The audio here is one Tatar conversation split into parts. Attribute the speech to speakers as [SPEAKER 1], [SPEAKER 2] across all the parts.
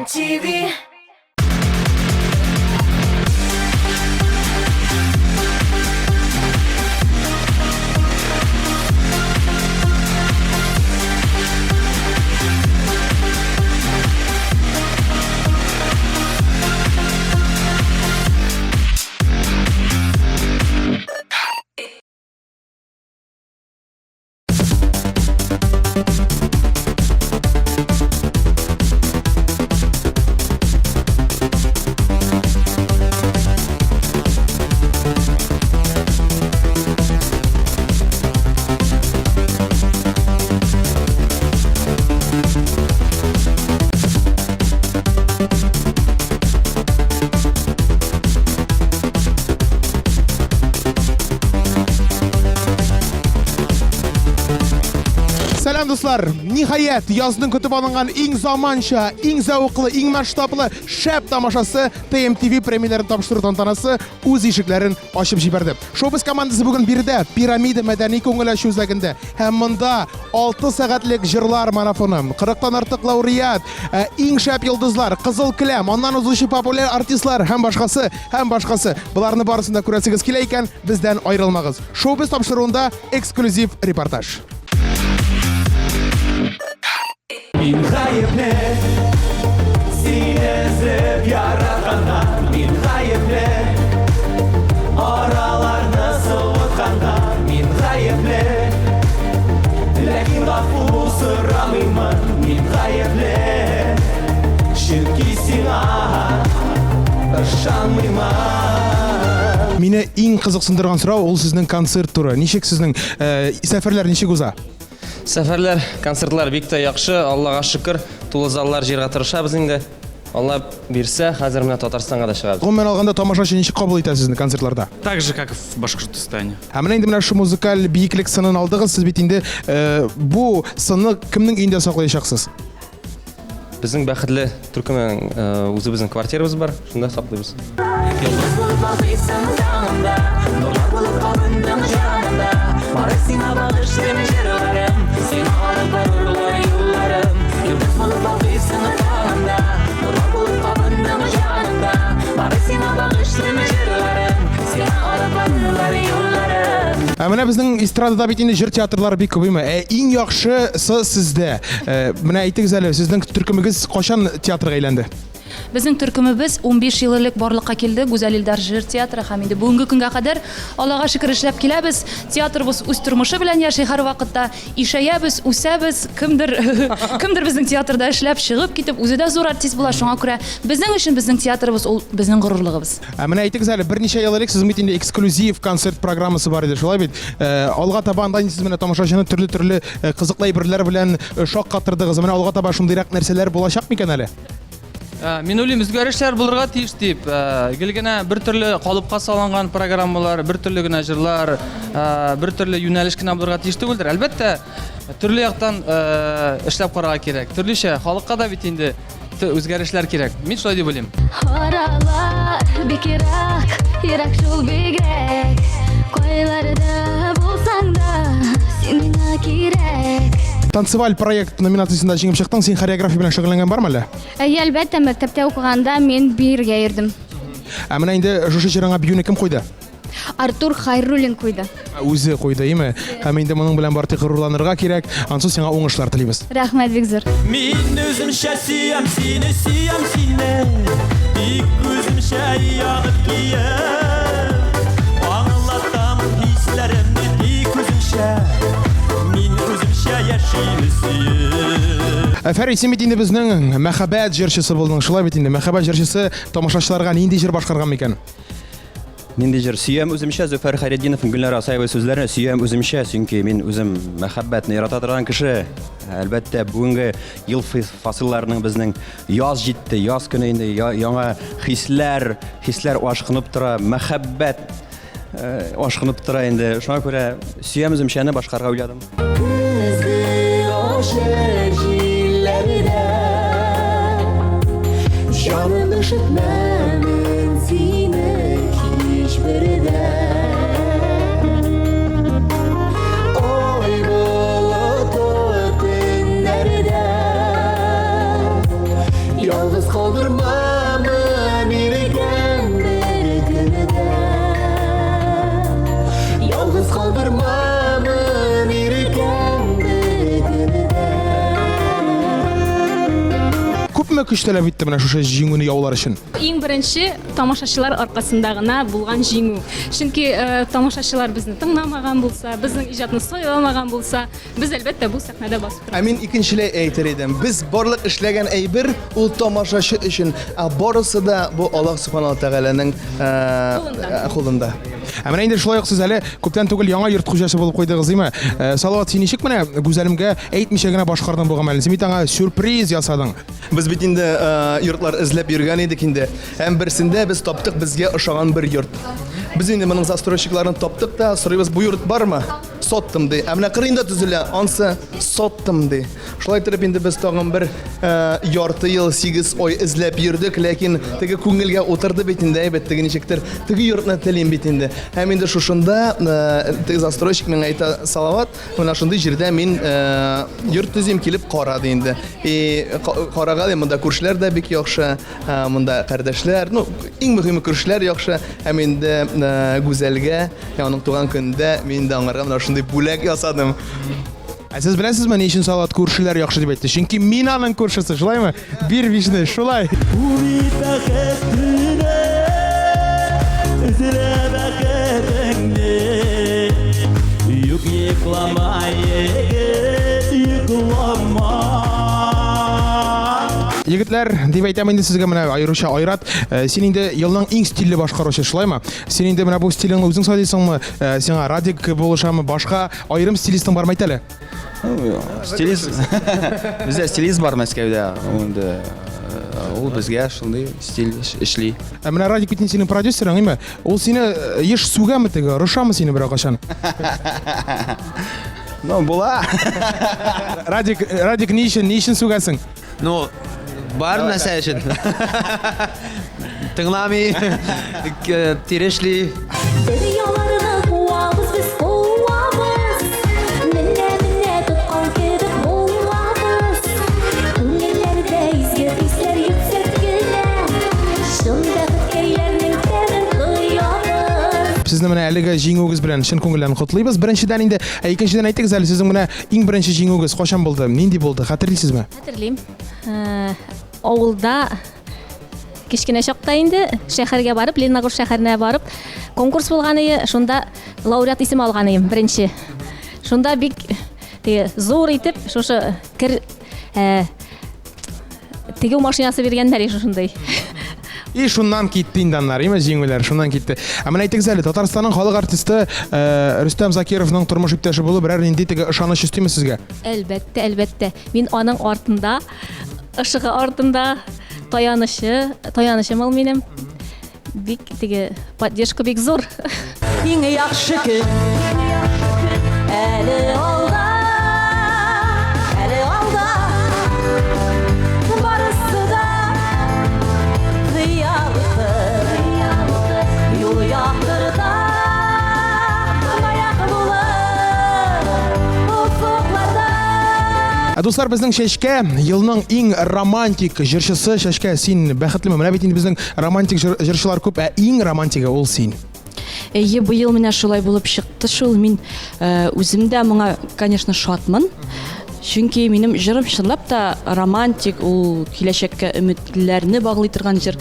[SPEAKER 1] MTV.
[SPEAKER 2] Selam dostlar, nihayet yazның көтіп алынған ең заманша, ең зауқлы, ең масштаблы шәп тамашасы TMTV премияларын тапшыру тантанасы үз ишекләрен ачып җибәрде. Шоу-биз командасы бүген бирдә пирамида мәдәни күңел ачу үзәгендә һәм монда 6 сәгатьлек җырлар марафоны, 40тан артык лауреат, иң шәп йолдызлар, кызыл келәм, аннан узучы популяр артистлар һәм башкасы. Буларны барысын да күрәсегез килә икән, бездән аерылмагыз. Шоу-биз тапшыруында эксклюзив репортаж.
[SPEAKER 3] Min гаепле, сине эзлеп яраткандар. Min гаепле, араларны суыткандар. Min гаепле, ләкин гафу сорамыймын. Min гаепле, чөнки сиңа ышанмыймын.
[SPEAKER 2] Мине иң кызыксындырган сорау ул сезнең концерт туры. Ничек сезнең сәфәрләр ничек уза?
[SPEAKER 4] Сәфәрләр, концертлар бик тә яхшы, Аллага шөкер, тулы заллар җыярга тырышабыз инде. Алла бирсә, хәзер менә Татарстанга да чыгабыз.
[SPEAKER 2] Гомумән алганда тамашачы ничек кабул итә сезне концертларда?
[SPEAKER 5] Так же, как и в Башкортостане.
[SPEAKER 2] Менә инде менә шу музыкаль биеклек сынын алдыгыз, сез бит инде бу сынны кемнең өендә саклаячаксыз?
[SPEAKER 4] Безнең бәхетле төркемнең үзебезнең квартирабыз бар, шунда саклыйбыз.
[SPEAKER 2] Менә безнең эстрадада бит инде җыр театрлары бик күпме. Иң яхшысы сездә. Менә әйтегез әле, сезнең төркемегез качан театрга әйләнде?
[SPEAKER 6] Безнең төркемебез 15 ел элек барлыкка килде. Гүзәл Илдар җыр театры һәм инде бүгенге көнгә кадәр Аллага шөкер эшләп киләбез. Театрыбыз үз тормышы белән яши һәр вакытта. Ишәябез, үсәбез. Кемдер безнең театрда эшләп чыгып китеп, үзе дә зур артист була. Шуңа күрә безнең өчен безнең театрыбыз ул безнең горурлыгыбыз.
[SPEAKER 2] Менә әйтегез әле, берничә ел элек сезнең бит инде эксклюзив концерт программасы бар иде, шулай бит. Алга таба анда сез менә тамашачыны төрле кызыклы әйберләр белән шаккатырдыгыз. Менә алга таба шундыйрак нәрсәләр булачак микән әле?
[SPEAKER 5] Мин уйлыйм, үзгәрешләр булырга тиеш дип. Гел генә бер төрле калыпка салынган программалар, бер төрле генә җырлар, бер төрле юнәлеш кенә булырга тиеш түгелдер. Әлбәттә, төрле яктан эшләп карарга кирәк. Төрлечә халыкка да бит инде үзгәрешләр кирәк. Мин шулай дип уйлыйм.
[SPEAKER 7] Аралар бик ерак шул бигрәк. Кайларда булсаң да, син миңа кирәк.
[SPEAKER 2] Танцеваль проект номинациясында җиңеп чыктың. Син хореография белән шөгыльләнгән бармы әле?
[SPEAKER 7] Әлбәттә, мәктәптә укыганда мин биргә йөрдем.
[SPEAKER 2] Менә инде шушы җырыңа биюне кем куйды?
[SPEAKER 7] Артур Хайруллин куйды.
[SPEAKER 2] Үзе куйды, име? Һәм инде моның белән бары тик горурланырга кирәк. Ансыз сиңа уңышлар телибез.
[SPEAKER 7] Рәхмәт бик зур.
[SPEAKER 3] Мин үземчә сөям сине, бик үземчә ягып киям. Аңлатам хисләремне бик үземчә, мин үземчә яшим сөям.
[SPEAKER 2] Фәрит, син бит инде безнең мәхәббәт җырчысы булдың, шулай бит инде. Мәхәббәт җырчысы тамашачыларга нинди җыр башкарган микән?
[SPEAKER 8] Нинди җыр? Сөям үземчә, Зөфәр Хайретдинов, Гөлнар Асаева сүзләренә сөям үземчә, чөнки мин үзем мәхәббәтне ярата торган кеше. Әлбәттә, бүгенге ел фасылларының безнең яз җитте, яз көне инде яңа хисләр ашкынып тора, мәхәббәт ашкынып тора инде. Шуңа күрә сөям үземчәне башкарга уйладым.
[SPEAKER 3] Canım üşütmemin sine hiçbirine. Oy bulut günlerde Yalnız kaldırma beni bir günde. Yalnız kaldırma beni bir günde.
[SPEAKER 2] Күпме көч таләп итте менә шушы җиңүне яулар өчен?
[SPEAKER 1] Ең беренче тамашачылар аркасында гына булган җиңү. Чөнки тамашачылар безне тыңламаган булса, безнең иҗатны сайламаган булса, без әлбәттә бу сәхнәдә басып торабыз.
[SPEAKER 9] Мин икенчеләй әйтер идем. Без барлык эшләгән әйбер ул тамашачы өчен, барысы да бу Аллаһ Субханаһу Тәгаләнең кулында.
[SPEAKER 2] Менә инде шулай ук сез әле күптән түгел яңа йорт хуҗасы булып куйдыгыз, име? Салават, син ничек менә гүзәлемгә әйтмичә генә башкардың бу гамәлне? Син бит аңа сюрприз ясадың.
[SPEAKER 9] Без бит инде йортлар эзләп йөргән идек инде. Һәм берсендә без таптык безгә ошаган бер йорт. Без инде моның застройщикларын таптык та, сорыйбыз, бу йорт бармы? Соттым ди. Менә кырында төзелә, ансы соттым ди. Шулай итеп инде без тагын бер ярты ел 8 ай эзләп йөрдек, ләкин теге күңелгә утырды бит инде, әйбәт теге ничектер. Теге йортны телим бит инде. Һәм инде шушында теге застройщик миңа әйтә, Салават, менә шундый җирдә мин йорт төзим килеп карады инде. Карага монда күршеләр дә бик яхшы, монда кардәшләр, ну, иң мөһиме күршеләр яхшы. Һәм инде гүзәлгә, аның туган көндә мин дә аңарга менә шундый бүләк ясадым.
[SPEAKER 2] Сез беләсезме, ни өчен Салават күршеләр яхшы дип әйтте? Чөнки мин аның күршесе, шулаймы? Бир вишне, шулай.
[SPEAKER 3] Bu bir baketine Üzüle baketine Yük yıklama yigit yıklama
[SPEAKER 2] Егетләр, дип әйтәм инде сезгә менә аеруча Айрат, син инде елның иң стильле башкаручы, шулаймы? Син инде менә бу стилеңне үзең сайлыйсыңмы? Сиңа Радик булышамы, башка аерым стилистың бармы әйтәле?
[SPEAKER 10] Стилист. Бездә стилист бар Мәскәүдә. Инде ул безгә шундый стиль эшли.
[SPEAKER 2] Менә Радик бит синең продюсерың, име? Ул сине еш сүгәме теге, рушамы сине берәр кашан?
[SPEAKER 10] Ну, була.
[SPEAKER 2] Радик ни өчен сүгәсең?
[SPEAKER 10] Ну, бар нәрсә өчен. Тыңламый, тирешли.
[SPEAKER 3] Dünyalarına kuvamız biz kuvamız Minne tutkan kebip olmamız Ünlülerde izgir izler yükseltgile Şunda hikaylerinin temin kıyamız
[SPEAKER 2] Сезне менә әлеге җиңүгез белән чын күңелдән котлыйбыз. Беренчедән инде, икенчедән әйтегез әле, сезнең менә иң беренче җиңүгез качан булды? Нинди булды? Хәтерлисезме?
[SPEAKER 1] Хәтерлим. Авылда кичкенә чакта инде шәһәргә барып, Лениногорск шәһәренә барып, конкурс булган иде, шунда лауреат исем алган идем беренче. Шунда бик зур итеп шушы тегү машинасы биргәннәр шушындай.
[SPEAKER 2] И шуннан китте инде аннар, име җиңүләр, шуннан китте. Менә әйтегез әле, Татарстанның халык артисты Рөстәм Закировның тормыш иптәше булу берәр нинди теге ышаныч өстиме сезгә?
[SPEAKER 1] Әлбәттә, әлбәттә. Мин аның артында, ышыгы артында таянышым ул минем. Бик теге поддержка бик зур.
[SPEAKER 3] Иң яхшы көн Әле алда Барысы да Кыялықты Юл яктырда Баяк булыр Уфукларда
[SPEAKER 2] Дуслар, безнең Чәчкә елның иң романтик җырчысы Чәчкә, син бәхетлеме? Менә бит инде безнең романтик җырчылар күп, иң романтигы ул син.
[SPEAKER 11] Быел менә шулай булып чыкты шул. Мин үзем дә моңа, конечно, шатмын. Чөнки минем җырым чынлап та романтик, ул киләчәккә өметләрне баглый торган җыр.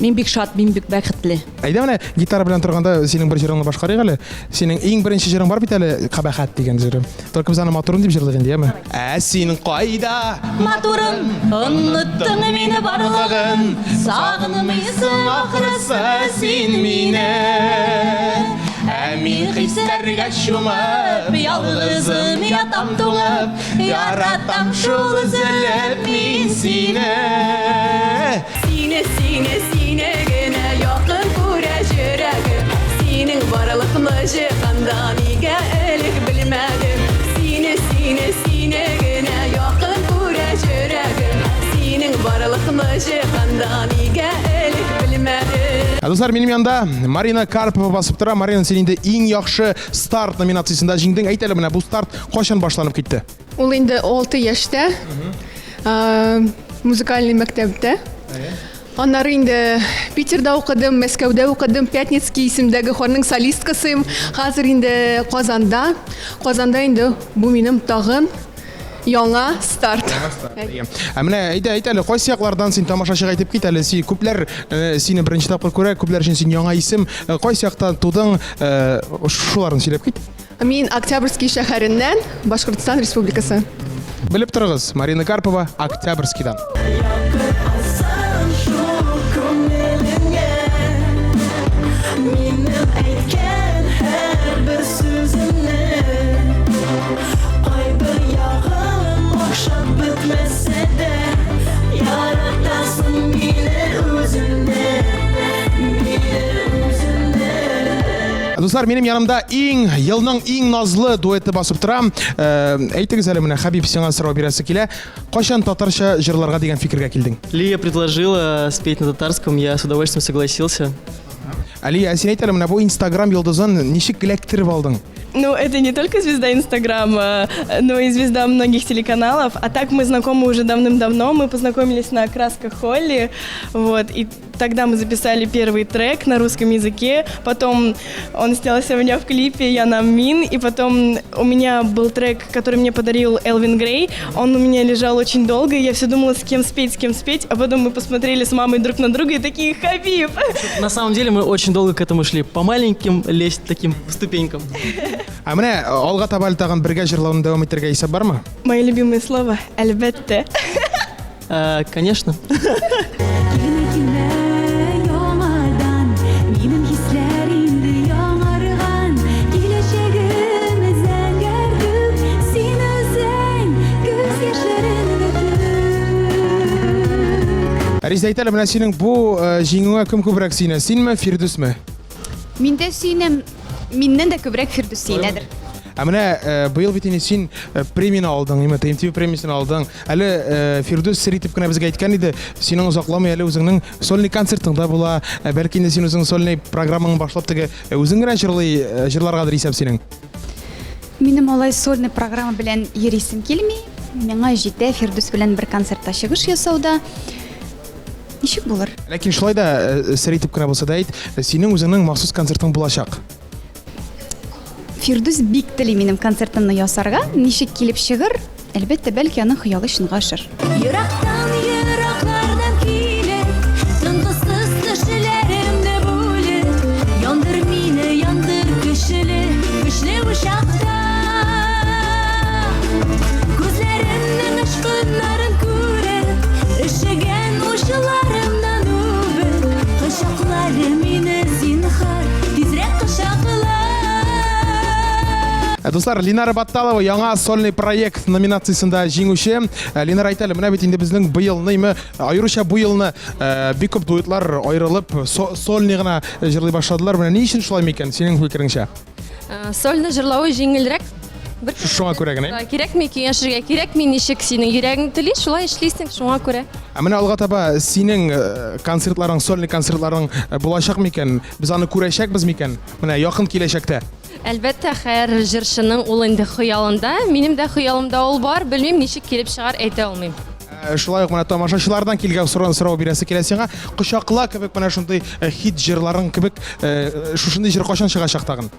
[SPEAKER 11] Мин бик шат, мин бик бәхетле.
[SPEAKER 2] Әйдә менә гитара белән торганда синең бер җырыңны башкарыйк әле. Синең иң беренче җырың бар бит әле, Кабахат дигән җырым. Только без аны матурын дип җырлыйк инде, яме? Син кайда?
[SPEAKER 1] Матурым, оныттың мине барлыгын, сагынмыйсың ахрысы син мине. Мин хисләргә чумып, ялгызым ятам туңып, яратам шул үзелеп мин сине. Сине генә якын күрә йөрәгем, синең барлыкны җыганда нигә элек белмәдем. Сине генә якын күрә йөрәгем, синең барлыкны җыганда нигә элек белмәдем.
[SPEAKER 2] Дуслар, минем янда Марина Карпова басып тора. Марина, син инде иң яхшы старт номинациясында җиңдең. Әйт әле, менә бу старт кайчан башланып китте?
[SPEAKER 12] Ул инде 6 яшьтә. музыкальный мәктәптә. Аннары инде Питерда укыдым, Мәскәүдә укыдым, Пятницкий исемдәге хорның солисткасым. Хәзер инде Казанда. Казанда инде бу минем тагын яңа старт.
[SPEAKER 2] Менә әйт әле, кайсы яклардан син тамашачыга әйтеп кит әле, син күпләр сине беренче тапкыр күрә, күпләр өчен син яңа исем, кайсы яктан тудың, шуларны сөйләп кит.
[SPEAKER 12] Мин Октябрьский шәһәреннән, Башкортстан Республикасы.
[SPEAKER 2] Белеп торыгыз, Марина Карпова, Октябрьскийдан. Дуслар, минем янымда елның иң назлы дуэты басып торам. Әйтегез әле, менә Хабиб сиңа сорау бирәсе килә. Кайчан татарча җырларга дигән фикергә килдең?
[SPEAKER 13] Лия предложила спеть на татарском, я с удовольствием согласился.
[SPEAKER 2] Алия, син әйт әле, менә бу Инстаграм йолдызын ничек эләктереп алдың?
[SPEAKER 14] Ну, это не только звезда Инстаграма, но и звезда многих телеканалов. А так мы знакомы уже давным-давно. Мы познакомились на «Красках Холли». Вот, и тогда мы записали первый трек на русском языке. Потом он снялся у меня в клипе «Я нам Мин». И потом у меня был трек, который мне подарил Элвин Грей. Он у меня лежал очень долго, и я все думала, с кем спеть. А потом мы посмотрели с мамой друг на друга и такие: «Хабиб!»
[SPEAKER 13] На самом деле мы очень долго к этому шли. По маленьким лезть таким ступенькам.
[SPEAKER 2] А менә алга таба тагын бергә җырлауны дәвам итәргә исәп бармы?
[SPEAKER 14] Мое любимое слово «әлбәттә».
[SPEAKER 13] Конечно.
[SPEAKER 2] Риза әйт әле, менә синең бу җиңүгә кем күбрәк сөенә? Синме, Фирдүсме?
[SPEAKER 7] Мин дә сөенәм, миннән дә күбрәк Фирдүс сөенәдер.
[SPEAKER 2] Ә менә быел бит инде син премияны алдың, ТМТV премиясын алдың. Әле Фирдүс сер итеп кенә безгә әйткән иде, синең озакламый әле үзеңнең сольный концертыңда була, бәлки инде син үзең сольный программаңны башлап теге үзең генә җырларгадыр исәп синең.
[SPEAKER 7] Минем алай сольный программа белән йөрисем килми. Миңа җитә Фирдүс белән бер концертта чыгыш ясауда. Ничек булыр?
[SPEAKER 2] Ләкин шулай да сер итеп кенә булса да әйт, синең үзеңнең махсус концертың булачак.
[SPEAKER 7] Фирдүс бик тели минем концертымны ясарга. Ничек килеп чыгыр? Әлбәттә, бәлки аның хыялы чынга ашыр.
[SPEAKER 3] Ерактан, ераклардан килеп, тынгысыз төшләремне бүлеп, яндыр мине, яндыр көчле учакта. Күзләремнең очкыннарын күреп, өшегән учларымнан үбеп, кочаклары мине зинһар, тизрәк кочакла.
[SPEAKER 2] Дуслар, Линара Батталова яңа сольный проект номинациясында җиңүче. Линара әйт әле, менә бит инде безнең быелны, аеруча бу елны бик күп дуэтлар аерылып, сольный гына җырлый башладылар. Менә ни өчен шулай микән, синең фикереңчә?
[SPEAKER 15] Сольны җырлавы җиңелрәк.
[SPEAKER 2] Шуңа күрә генә.
[SPEAKER 15] Кирәкми киңәшергә, кирәкми ничек синең йөрәгең тели, шулай эшлисең, шуңа күрә.
[SPEAKER 2] Ә менә алга таба синең концертларың, сольный концертларың булачак микән? Без аны күрәчәкбез микән? Менә якын киләчәктә.
[SPEAKER 15] Әлбәттә, һәр җырчының ул инде хыялында, минем дә хыялымда ул бар, белмим ничек килеп чыгар, әйтә алмыйм.
[SPEAKER 2] Шулай ук менә тамашачылардан килгән сорау бирәсе килә сиңа. Кочакла кебек менә шундый хит җырларың кебек шушындый җыр кайчан чыгачак тагын?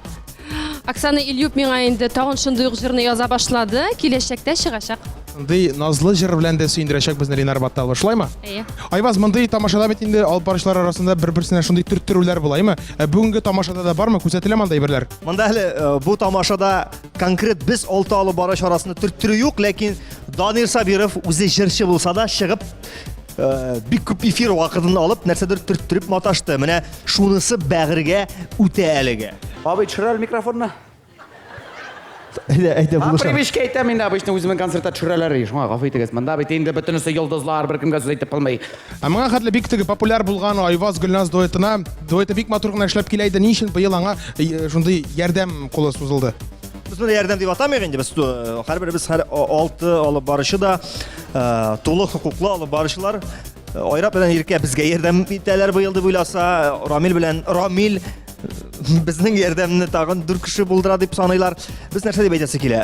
[SPEAKER 15] Оксана Ильюк миңа инде тагын шундый ук җырны яза башлады, киләчәктә чыгачак.
[SPEAKER 2] Мондый назлы җыр белән дә сөендерәчәк безне Линар Батталова, шулаймы?
[SPEAKER 15] Әйе.
[SPEAKER 2] Айбаз, мондый тамашада бит инде алып баручылар арасында бер-берсенә шундый төрттерүләр булаймы? Бүгенге тамашада да бармы? Күзәтелә мондай берләр?
[SPEAKER 16] Монда әле бу тамашада конкрет без 6 алып барыш арасында төрттерү юк, ләкин Данир Сабиров үзе җырчы булса да чыгып бик күп эфир вакытын алып, нәрсәдер төрттереп маташты. Менә шунысы бәгыргә үтә әлегә.
[SPEAKER 10] Абый, төшерәл микрофонны.
[SPEAKER 16] Әйдә булыша.
[SPEAKER 10] Привычка әйтәм инде, обычно үземнең концертта төшерәләр, шуңа гафу итегез. Монда бит инде бөтенесе йолдызлар, беркемгә сүз әйтеп булмый.
[SPEAKER 2] Моңа хәтле бик теге популяр булган Айваз Гөлназ дуэты бик матур гына эшләп килә иде. Ни өчен быел аңа шундый ярдәм колы сузылды?
[SPEAKER 16] Без моны ярдәм дип атамыйк инде. Без һәрберебез 6 алып барышы да тулы хукуклы алып барышылар. Айрап белән Иркә безгә ярдәм итәләр быел дип уйласа, Рамил безнең ярдәмне тагын 4 кеше булдыра дип саныйлар. Без нәрсә дип әйтәсе килә?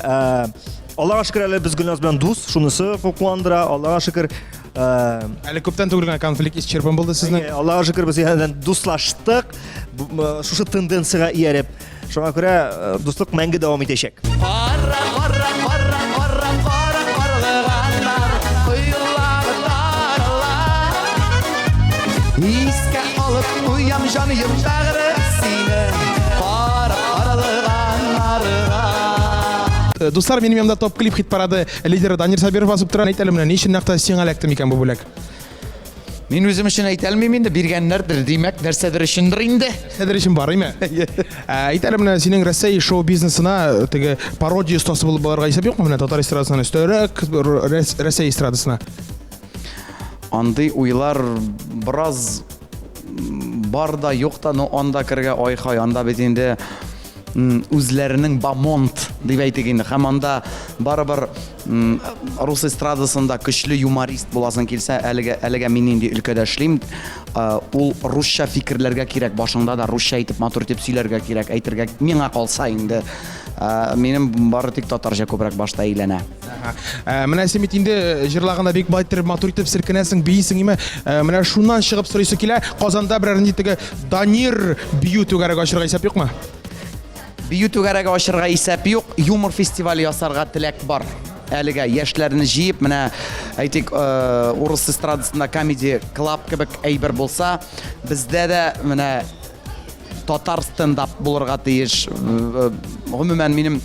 [SPEAKER 16] Аллаһка шөкер, әле без Гөлназ белән дус, шунысы фокландыра. Аллаһка шөкер,
[SPEAKER 2] Әле күптән түгел генә конфликт исчерпан булды сезнең.
[SPEAKER 16] Аллаға шөкер без янәдән дуслаштык. Шушы тенденцияга ияреп. Шуңа күрә дуслык мәңге дәвам итәчәк.
[SPEAKER 17] Искә алып куям җаным бәгъре сине
[SPEAKER 2] Дуслар, минем янымда топ клип хит парады лидеры Данир Сабиров басып тора. Әйт әле менә ничек нәкъ сиңа эләкте микән бу бүләк?
[SPEAKER 10] Мин үзем өчен әйтә алмыйм инде, биргәннәрдер, димәк, нәрсәдер өчендер инде.
[SPEAKER 2] Нәрсәдер өчен бар име? Әйт әле менә синең Россия шоу бизнесына теге пародия остасы булып барырга исәп юкмы менә татар эстрадасыннан өстәрәк Россия эстрадасына?
[SPEAKER 10] Андый уйлар бераз бар да, юк та, но анда кергә ай-хай, анда бит инде үзләренең бамонт дип әйтик инде. Һәм анда барыбер рус эстрадасында көчле юморист буласың килсә, әлегә мин инде өлкәдә эшлим. Ул русча фикерләргә кирәк, башында да русча әйтеп, матур итеп сөйләргә кирәк, әйтергә миңа калса инде. Минем бары тик татарча күбрәк башта әйләнә.
[SPEAKER 2] Менә син бит инде җырлаганда бик байтыр, матур итеп сиркенәсең, бийсең име? Менә шуннан чыгып сорыйсы килә, Казанда берәр нинди теге Данир бию түгәрәк ачырга исәп юкмы?
[SPEAKER 10] Бию түгәрәгә ачырга исәп юк, юмор фестивале ясарга теләк бар. Әлегә яшьләрне җыеп, менә әйтик, урыс эстрадасында комедия клуб кебек әйбер булса, бездә дә менә татар стендап булырга тиеш. Гомумән мин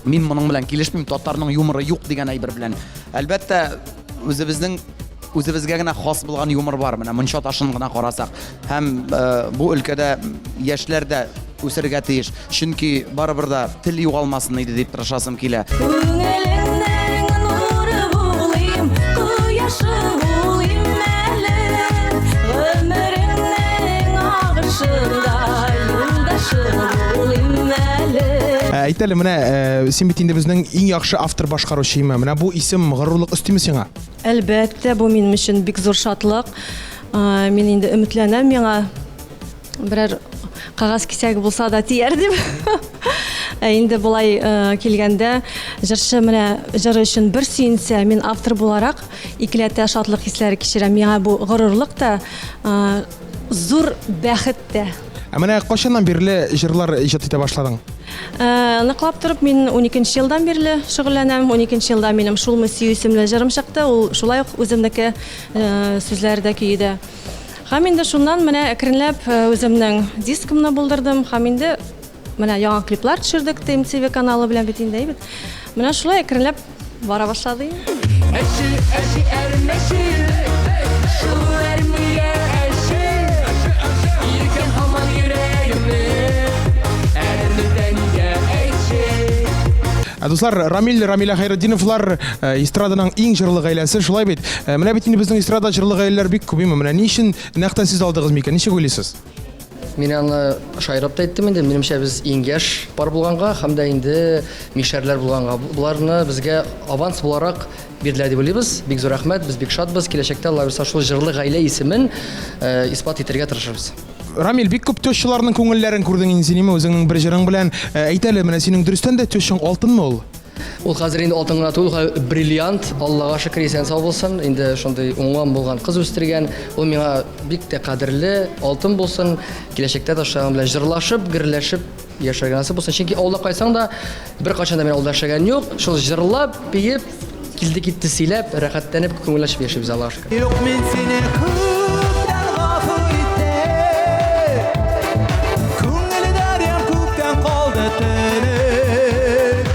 [SPEAKER 10] моның белән килешмим, татарның юморы юк дигән әйбер белән. Әлбәттә, үзебезгә генә хас булган юмор бар. Менә Монча ташын гына карасак, һәм бу өлкәдә яшьләр дә үсәргә тиеш. Чөнки барыбер да тел югалмасын иде дип тырышасым килә.
[SPEAKER 3] Күңелеңнең нуры булыйм, кояшы булыйм әле. Гомереңнең агышында юлдашы булыйм әле.
[SPEAKER 2] Әйт әле менә син бит инде безнең иң яхшы автор башкаручы име. Менә бу исем горурлык өстиме сиңа?
[SPEAKER 14] Әлбәттә, бу минем өчен бик зур шатлык. Мин инде өметләнәм, миңа берәр кагаз кисәге булса да тияр дип. Инде булай килгәндә, җырчы менә җыры өчен бер сөенсә, мин автор буларак икеләтә шатлык хисләре кичерәм. Миңа бу горурлык та, зур бәхет тә.
[SPEAKER 2] Менә кайчаннан бирле җырлар иҗат итә башладың?
[SPEAKER 14] Ныклап торып, мин 12нче елдан бирле шөгыльләнәм. 12нче елда минем Шулмы сөю исемле җырым чыкты. Ул шулай ук үземнеке сүзләрдә көйдә. Һәм инде шуннан менә әкренләп үземнең дискымны булдырдым. Һәм инде менә яңа клиплар төшердек ТМТВ каналы белән бит инде. Менә шулай әкренләп бара башлады.
[SPEAKER 3] Әши әрмәши, шул әрмия әши. Иркен һаман йөрәгемне, әрмәдәнгә әйтши.
[SPEAKER 2] Дуслар, Рамиля Хайретдиновлар эстраданың иң җырлы гаиләсе, шулай бит. Менә бит инде безнең эстрада җырлы гаиләләр бик күп име. Менә ни өчен нәкъ сез алдыгыз микән? Ничек уйлыйсыз?
[SPEAKER 18] Мин аны шаярып та әйттем инде. Минемчә без иң яшь пар булганга һәм дә инде мишәрләр булганга буларны безгә аванс буларак бирделәр дип уйлыйбыз. Бик зур рәхмәт. Без бик шатбыз. Киләчәктә Алла бирсә шул җырлы гаилә исемен испат итәргә тырышабыз.
[SPEAKER 2] Рамил, бик күп тёщыларның күңелләрен күрдең инде син үзеңнең бер җырың белән. Әйт әле, менә синең дөрестән дә тёщың алтынмы ул?
[SPEAKER 18] Ул хәзер инде алтын гына түгел, бриллиант. Аллага шөкер, исән сау булсын. Инде шундый уңган булган кыз үстергән. Ул миңа бик тә кадерле, алтын булсын. Киләчәктә дә шуның белән җырлашып, гөрләшеп яшәргә насыйп булсын. Чөнки авылда кайсаң да бер качан да мин авылда яшәгән юк. Шул җырлап, биеп, килде китте сөйләп, рәхәтләнеп, күңелләшеп яшибез Аллага шөкер.
[SPEAKER 17] Юк мин сине күптән гафу иттем. Күңелдәрем күптән калды төнем.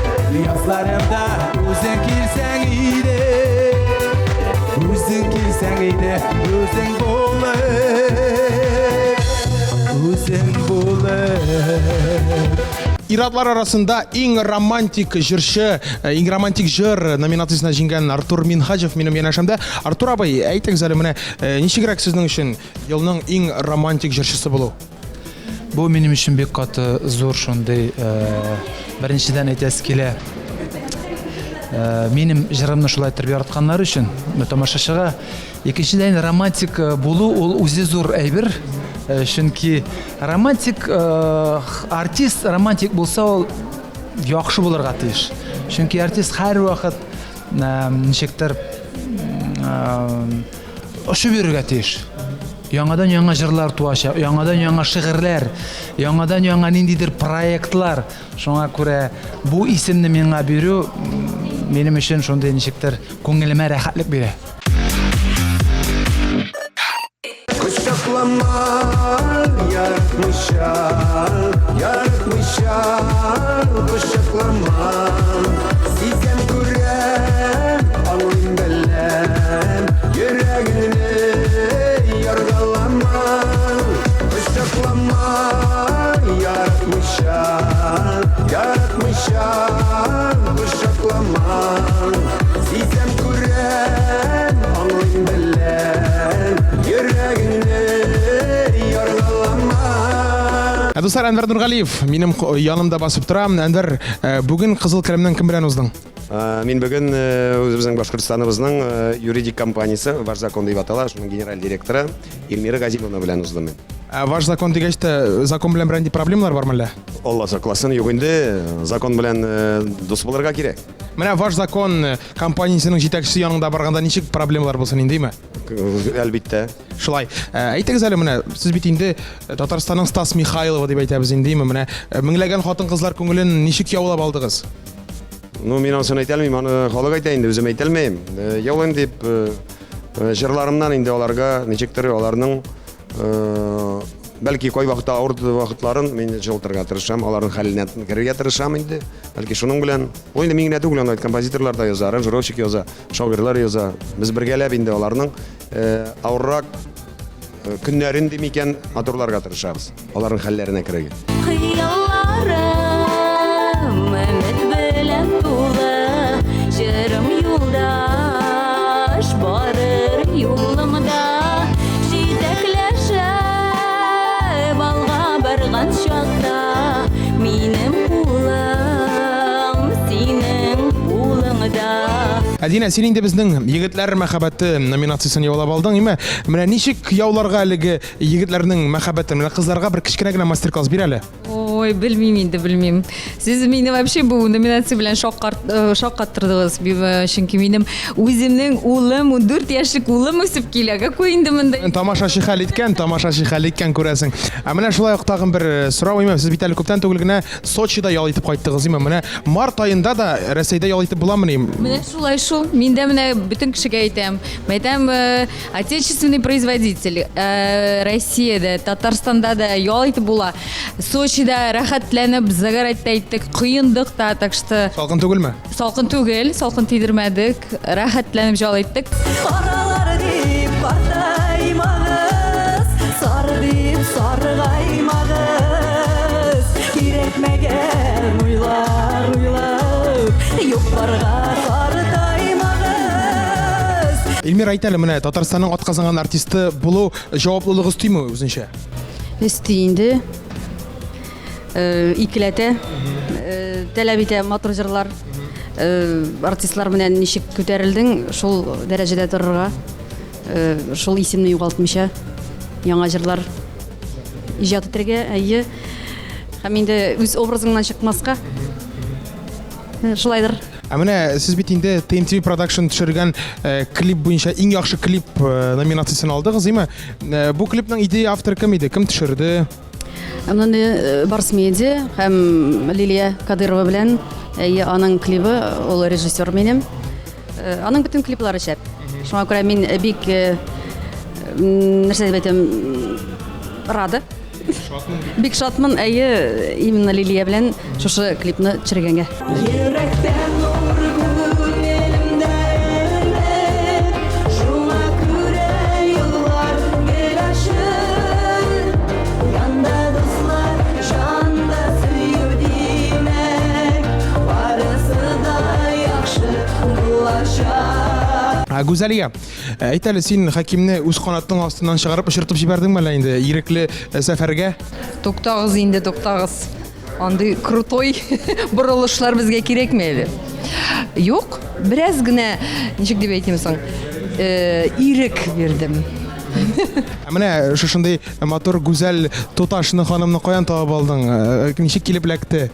[SPEAKER 17] Язларымда үзең килсәң иде. Үзең килсәң иде, үзең булып.
[SPEAKER 2] Ирадлар арасында иң романтик җырчы, иң романтик җыр номинациясенә җиңгән Артур Минхаҗев минем янәшәмдә. Артур абый, әйтегез әле менә ничегрәк сезнең өчен елның иң романтик җырчысы булу?
[SPEAKER 19] Бу минем өчен бик каты зур шундый беренчедән әйтәсе килә. Минем җырымны шулай итеп яратканнар өчен тамашачыга. Икенчедән романтик булу ул үзе зур әйбер. Чөнки романтик артист романтик булса ул яхшы булырга тиеш. Чөнки артист һәр вакыт ничектер ұшып йөрергә тиеш. Яңадан яңа җырлар туача, яңадан яңа шигырьләр, яңадан яңа ниндидер проектлар. Шуңа күрә бу исемне миңа бирү минем өчен шундый ничектер күңелемә рәхәтлек бирә.
[SPEAKER 17] Sizem kurem, alın bellem, yüreğini yargılama, kuşaklama, yaratmışam, kuşaklama. Sizem kurem, alın bellem, yüreğini yargılama.
[SPEAKER 2] Достар, Әнвәр Нургалиев минем янымда басып тора. Әнвәр, бүген Кызыл Каләмнән кем белән уздың?
[SPEAKER 20] Мин бүген үзебезнең Башкортстаныбызның юридик компаниясе Ваш закон дип атала, шуның генераль директоры Эльмира Газимовна белән уздым мин.
[SPEAKER 2] Ваш закон дигәч тә, закон белән бернинди проблемалар бармы әллә?
[SPEAKER 20] Алла сакласын, юк инде, закон белән дус булырга кирәк.
[SPEAKER 2] Менә Ваш закон компаниясенең җитәкчесе янында барганда ничек проблемалар булсын индеме?
[SPEAKER 20] Әлбиттә.
[SPEAKER 2] Шулай. Әйтегез әле, менә сез бит инде Татарстанның Стас Михайлова дип әйтәбез индеме? Менә меңләгән хатын-кызлар күңелен ничек яулап алдыгыз?
[SPEAKER 20] Ну, мин аны әйтә алмыйм, аны халык әйтә инде, үзем әйтә алмыйм. Яулын дип җырларымнан инде аларга ничектер аларның бәлки кай вакытта авыр вакытларын мин җылтырга тырышам, аларның хәленә керергә тырышам инде. Бәлки шуның белән, ул инде миңнә түгел, аны композиторлар да яза, аранжировщик яза, шагыйрьләр яза. Без бергәләп инде аларның авыррак көннәрен ди микән матурларга тырышабыз. Аларның хәлләренә керергә.
[SPEAKER 3] Жырым юлдаш барыр юлымда, җитәкләшеп алга барган чакта, минем кулым синең кулыңда.
[SPEAKER 2] Әдинә, син инде безнең егетләр мәхәббәте номинациясын яулап алдың, име? Менә ничек яуларга әлеге егетләрнең мәхәббәтен, менә кызларга бер кичкенә генә мастер-класс бир әле.
[SPEAKER 21] Ой, белмим инде, белмим. Сез мине вообще бу номинация белән шаккаттырдыгыз. Чөнки минем үземнең улым, 14 яшьлек улым үсеп килә. Какой инде монда?
[SPEAKER 2] Тамашачы хәл иткән күрәсең. Менә шулай ук тагын бер сорау, име? Сез бит әле күптән түгел генә Сочида ял итеп кайттыгыз, име? Менә март айында да Россиядә ял итеп буламыни?
[SPEAKER 21] Менә шулай шул. Мин дә менә бөтен кешегә әйтәм. Әйтәм, отечественный производитель Россиядә, Татарстанда да ял итеп була. Сочида рәхәтләнеп, загорать әйттек, кыендык та, так что...
[SPEAKER 2] Салкын түгелме?
[SPEAKER 21] Салкын түгел, салкын тидермәдек, рәхәтләнеп жал әйттек.
[SPEAKER 3] Аралар дип картаймагыз, сар дип саргаймагыз, кирәкмәгән уйлар уйлап, юкларга картаймагыз.
[SPEAKER 2] Эльмира, әйт әле, менә Татарстанның атказанган артисты булу җаваплылыгы өстиме үзенчә?
[SPEAKER 22] Өсти инде. Икеләтә, таләп итә матур җырлар, артистлар белән ничек күтәрелдең, шул дәрәҗәдә торырга, шул исемне югалтмыйча, яңа җырлар иҗат итәргә, әйе, һәм инде үз образыңнан чыкмаска, шулайдыр.
[SPEAKER 2] Менә сез бит инде TMTV Production төшергән клип буенча иң яхшы клип номинациясын алдыгыз, име? Бу клипның идея авторы кем иде? Кем төшерде?
[SPEAKER 22] Моны Барс Медиа һәм Лилия Кадырова белән, аның клибы, ул режиссер минем. Аның бөтен клиплары шәп. Шуңа күрә мин бик нәрсә дип әйтәм, рада. Бик шатмын, әйе, именно Лилия белән шушы клипны төшергәнгә.
[SPEAKER 2] Гүзәлия, әйт әле, син Хәкимне үз канатының астыннан чыгарып очыртып җибәрдеңме әллә инде ирекле сәфәргә?
[SPEAKER 21] Туктагыз инде, туктагыз. Андый крутой борылышлар безгә кирәкме әле? Юк, бераз гына, ничек дип әйтим соң, ирек бирдем.
[SPEAKER 2] Менә шушындай матур гүзәл туташны ханымны каян табып алдың? Ничек килеп эләкте?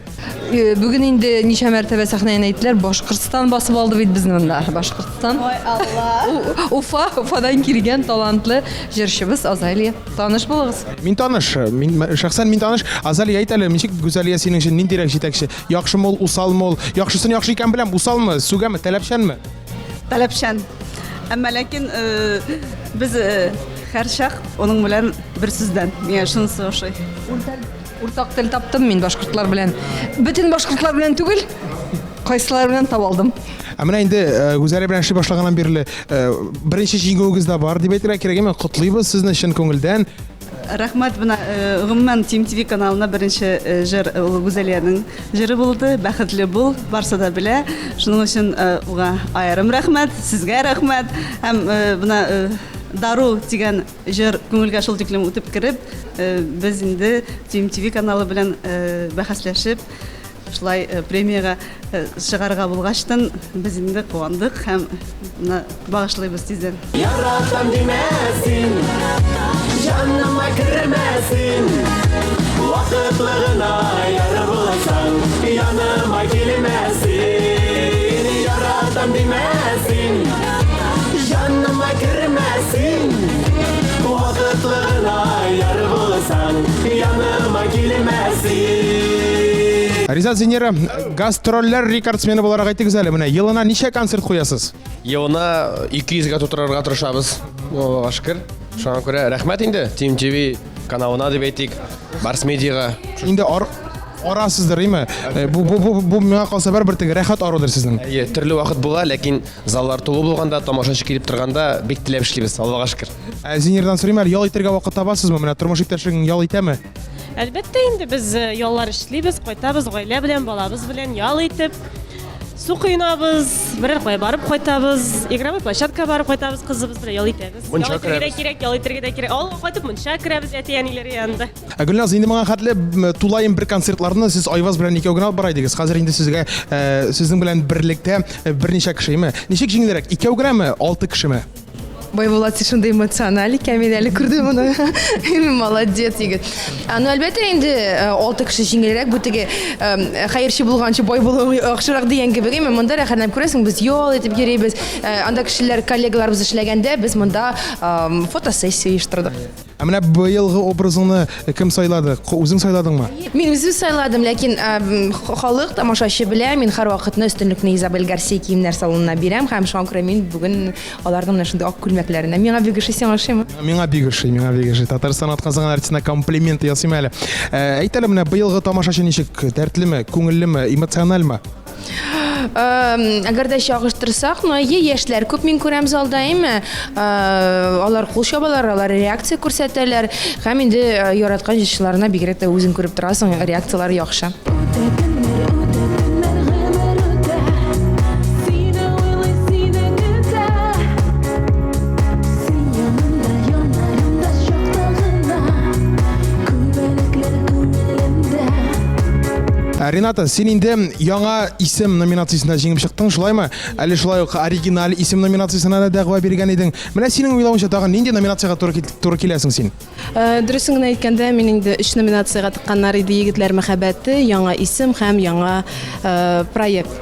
[SPEAKER 4] Бүген инде ничә мәртәбә сәхнәне әйттеләр, Башкортстан басып алды бит безне монда. Башкортстан. Ой, Алла. Уфадан килгән талантлы җырчыбыз Азалия. Таныш булыгыз.
[SPEAKER 2] Мин таныш, шәхсән мин таныш. Азалия әйт әле, ничек гүзәлия синең өчен ниндирәк җитәкче? Яхшымы ул, усалмы ул? Яхшысын яхшы икән беләм, усалмы, сүгәме, тәләпчәнме?
[SPEAKER 6] Таләпчән. Әмма ләкин без һәр шәх оның белән бер сүздән. Миңа шунысы ошый.
[SPEAKER 4] Уртак тел таптым мин башкортлар белән. Бөтен башкортлар белән түгел, кайсылар белән таба алдым.
[SPEAKER 2] Менә инде гүзәлия белән эшли башлаганнан бирле беренче җиңүегез дә бар дип әйтергә кирәкме? Котлыйбыз сезне чын күңелдән.
[SPEAKER 6] Рәхмәт бuna гомумән Team TV каналына беренче җыр Гүзәлиянең җыры булды. Бәхетле бул, барса да белә. Шуның өчен уга аерым рәхмәт, сезгә рәхмәт. Һәм бuna Дару дигән җыр күңелгә шул тиклем үтеп кереп, без инде Team TV каналы белән бәхәсләшеп, шулай премияга чыгарга булгачтан без инде куандык һәм багышлыйбыз тиздән.
[SPEAKER 3] Яратам димәсин, җаныма кермәсин, вакытлыгына яры булсаң, яныма килмәсин. Яратам димәсин, җаныма кермәсин, вакытлыгына яры булсаң, яныма килмәсин.
[SPEAKER 2] Ризат Зинера, гастрольләр рекордсмены буларак әйтегез әле, менә елына ничә концерт куясыз?
[SPEAKER 23] Елына 200-гә тутырырга тырышабыз. Аллага шөкер. Шуңа күрә рәхмәт инде Team TV каналына дип әйтик, Барс медиага.
[SPEAKER 2] Инде арасыздыр, име? Бу миңа калса бер теге рәхәт арудыр сезнең.
[SPEAKER 23] Төрле вакыт була, ләкин заллар тулы булганда, тамашачы килеп торганда бик теләп эшлибез. Аллага шөкер.
[SPEAKER 2] Зинердан сорыйм әле, ял итәргә вакыт табасызмы? Менә тормыш иптәшлегең ял итәме?
[SPEAKER 24] Әлбәттә инде без яллар эшлибез, кайтабыз гаилә белән, балабыз белән ял итеп, су кыйнабыз, берәр кай барып кайтабыз, игровой площадка барып кайтабыз, кызыбыз белән ял итәбез. Ял итәргә кирәк, ял итәргә дә кирәк. Алга кайтып монча керәбез әти-әниләре янында.
[SPEAKER 2] Гөлназ, инде моңа хәтле тулайым бер концертларны сез Айваз белән икәү генә алып бара идегез. Хәзер инде сезгә сезнең белән берлектә берничә кешеме? Ничек җиңелрәк? Икәү генәме, 6 кешеме?
[SPEAKER 12] Байбулат шундай эмоциональ икән, мин әле күрдем моны. Молодец егет. Әлбәттә инде 6 кеше җиңелрәк, бу теге хәерче булганчы бай булу яхшырак дигән кебек. Монда рәхәтләнеп күрәсең, без ял итеп йөрибез. Анда кешеләр, коллегаларыбыз эшләгәндә, без монда фотосессия оештырдык.
[SPEAKER 2] Менә быелгы образыңны кем сайлады? Үзең сайладыңмы?
[SPEAKER 12] Мин үзем сайладым, ләкин халык тамашачы белә, мин һәр вакытны өстенлекне Изабель Гарсия киемнәр салонына бирәм һәм шуңа күрә мин бүген аларның менә шундый ак күлмәкләренә миңа бик ошый, сиңа ошыймы?
[SPEAKER 2] Миңа бик ошый. Татарстан атказанган артистына комплимент ясыйм әле. Әйт әле, менә быелгы тамашачы ничек? Дәртлеме, күңеллеме, эмоциональмы?
[SPEAKER 12] Әгәр дә чагыштырсак, яшьләр күп мин күрәм залда, име? Алар кул чабалар, алар реакция күрсәтәләр. Һәм инде яраткан җырчыларына бигрәк тә үзең күреп торасың, реакциялары яхшы.
[SPEAKER 2] Рената, син инде яңа исем номинациясында җиңеп чыктың, шулаймы? Әле шулай ук оригиналь исем номинациясына да дәгъва биргән идең. Менә синең уйлавыңча тагын нинди номинацияга туры киләсең син?
[SPEAKER 14] Дөресен генә әйткәндә, мин инде 3 номинациягә тыкканнар иде: егетләр мәхәббәте, яңа исем һәм яңа проект.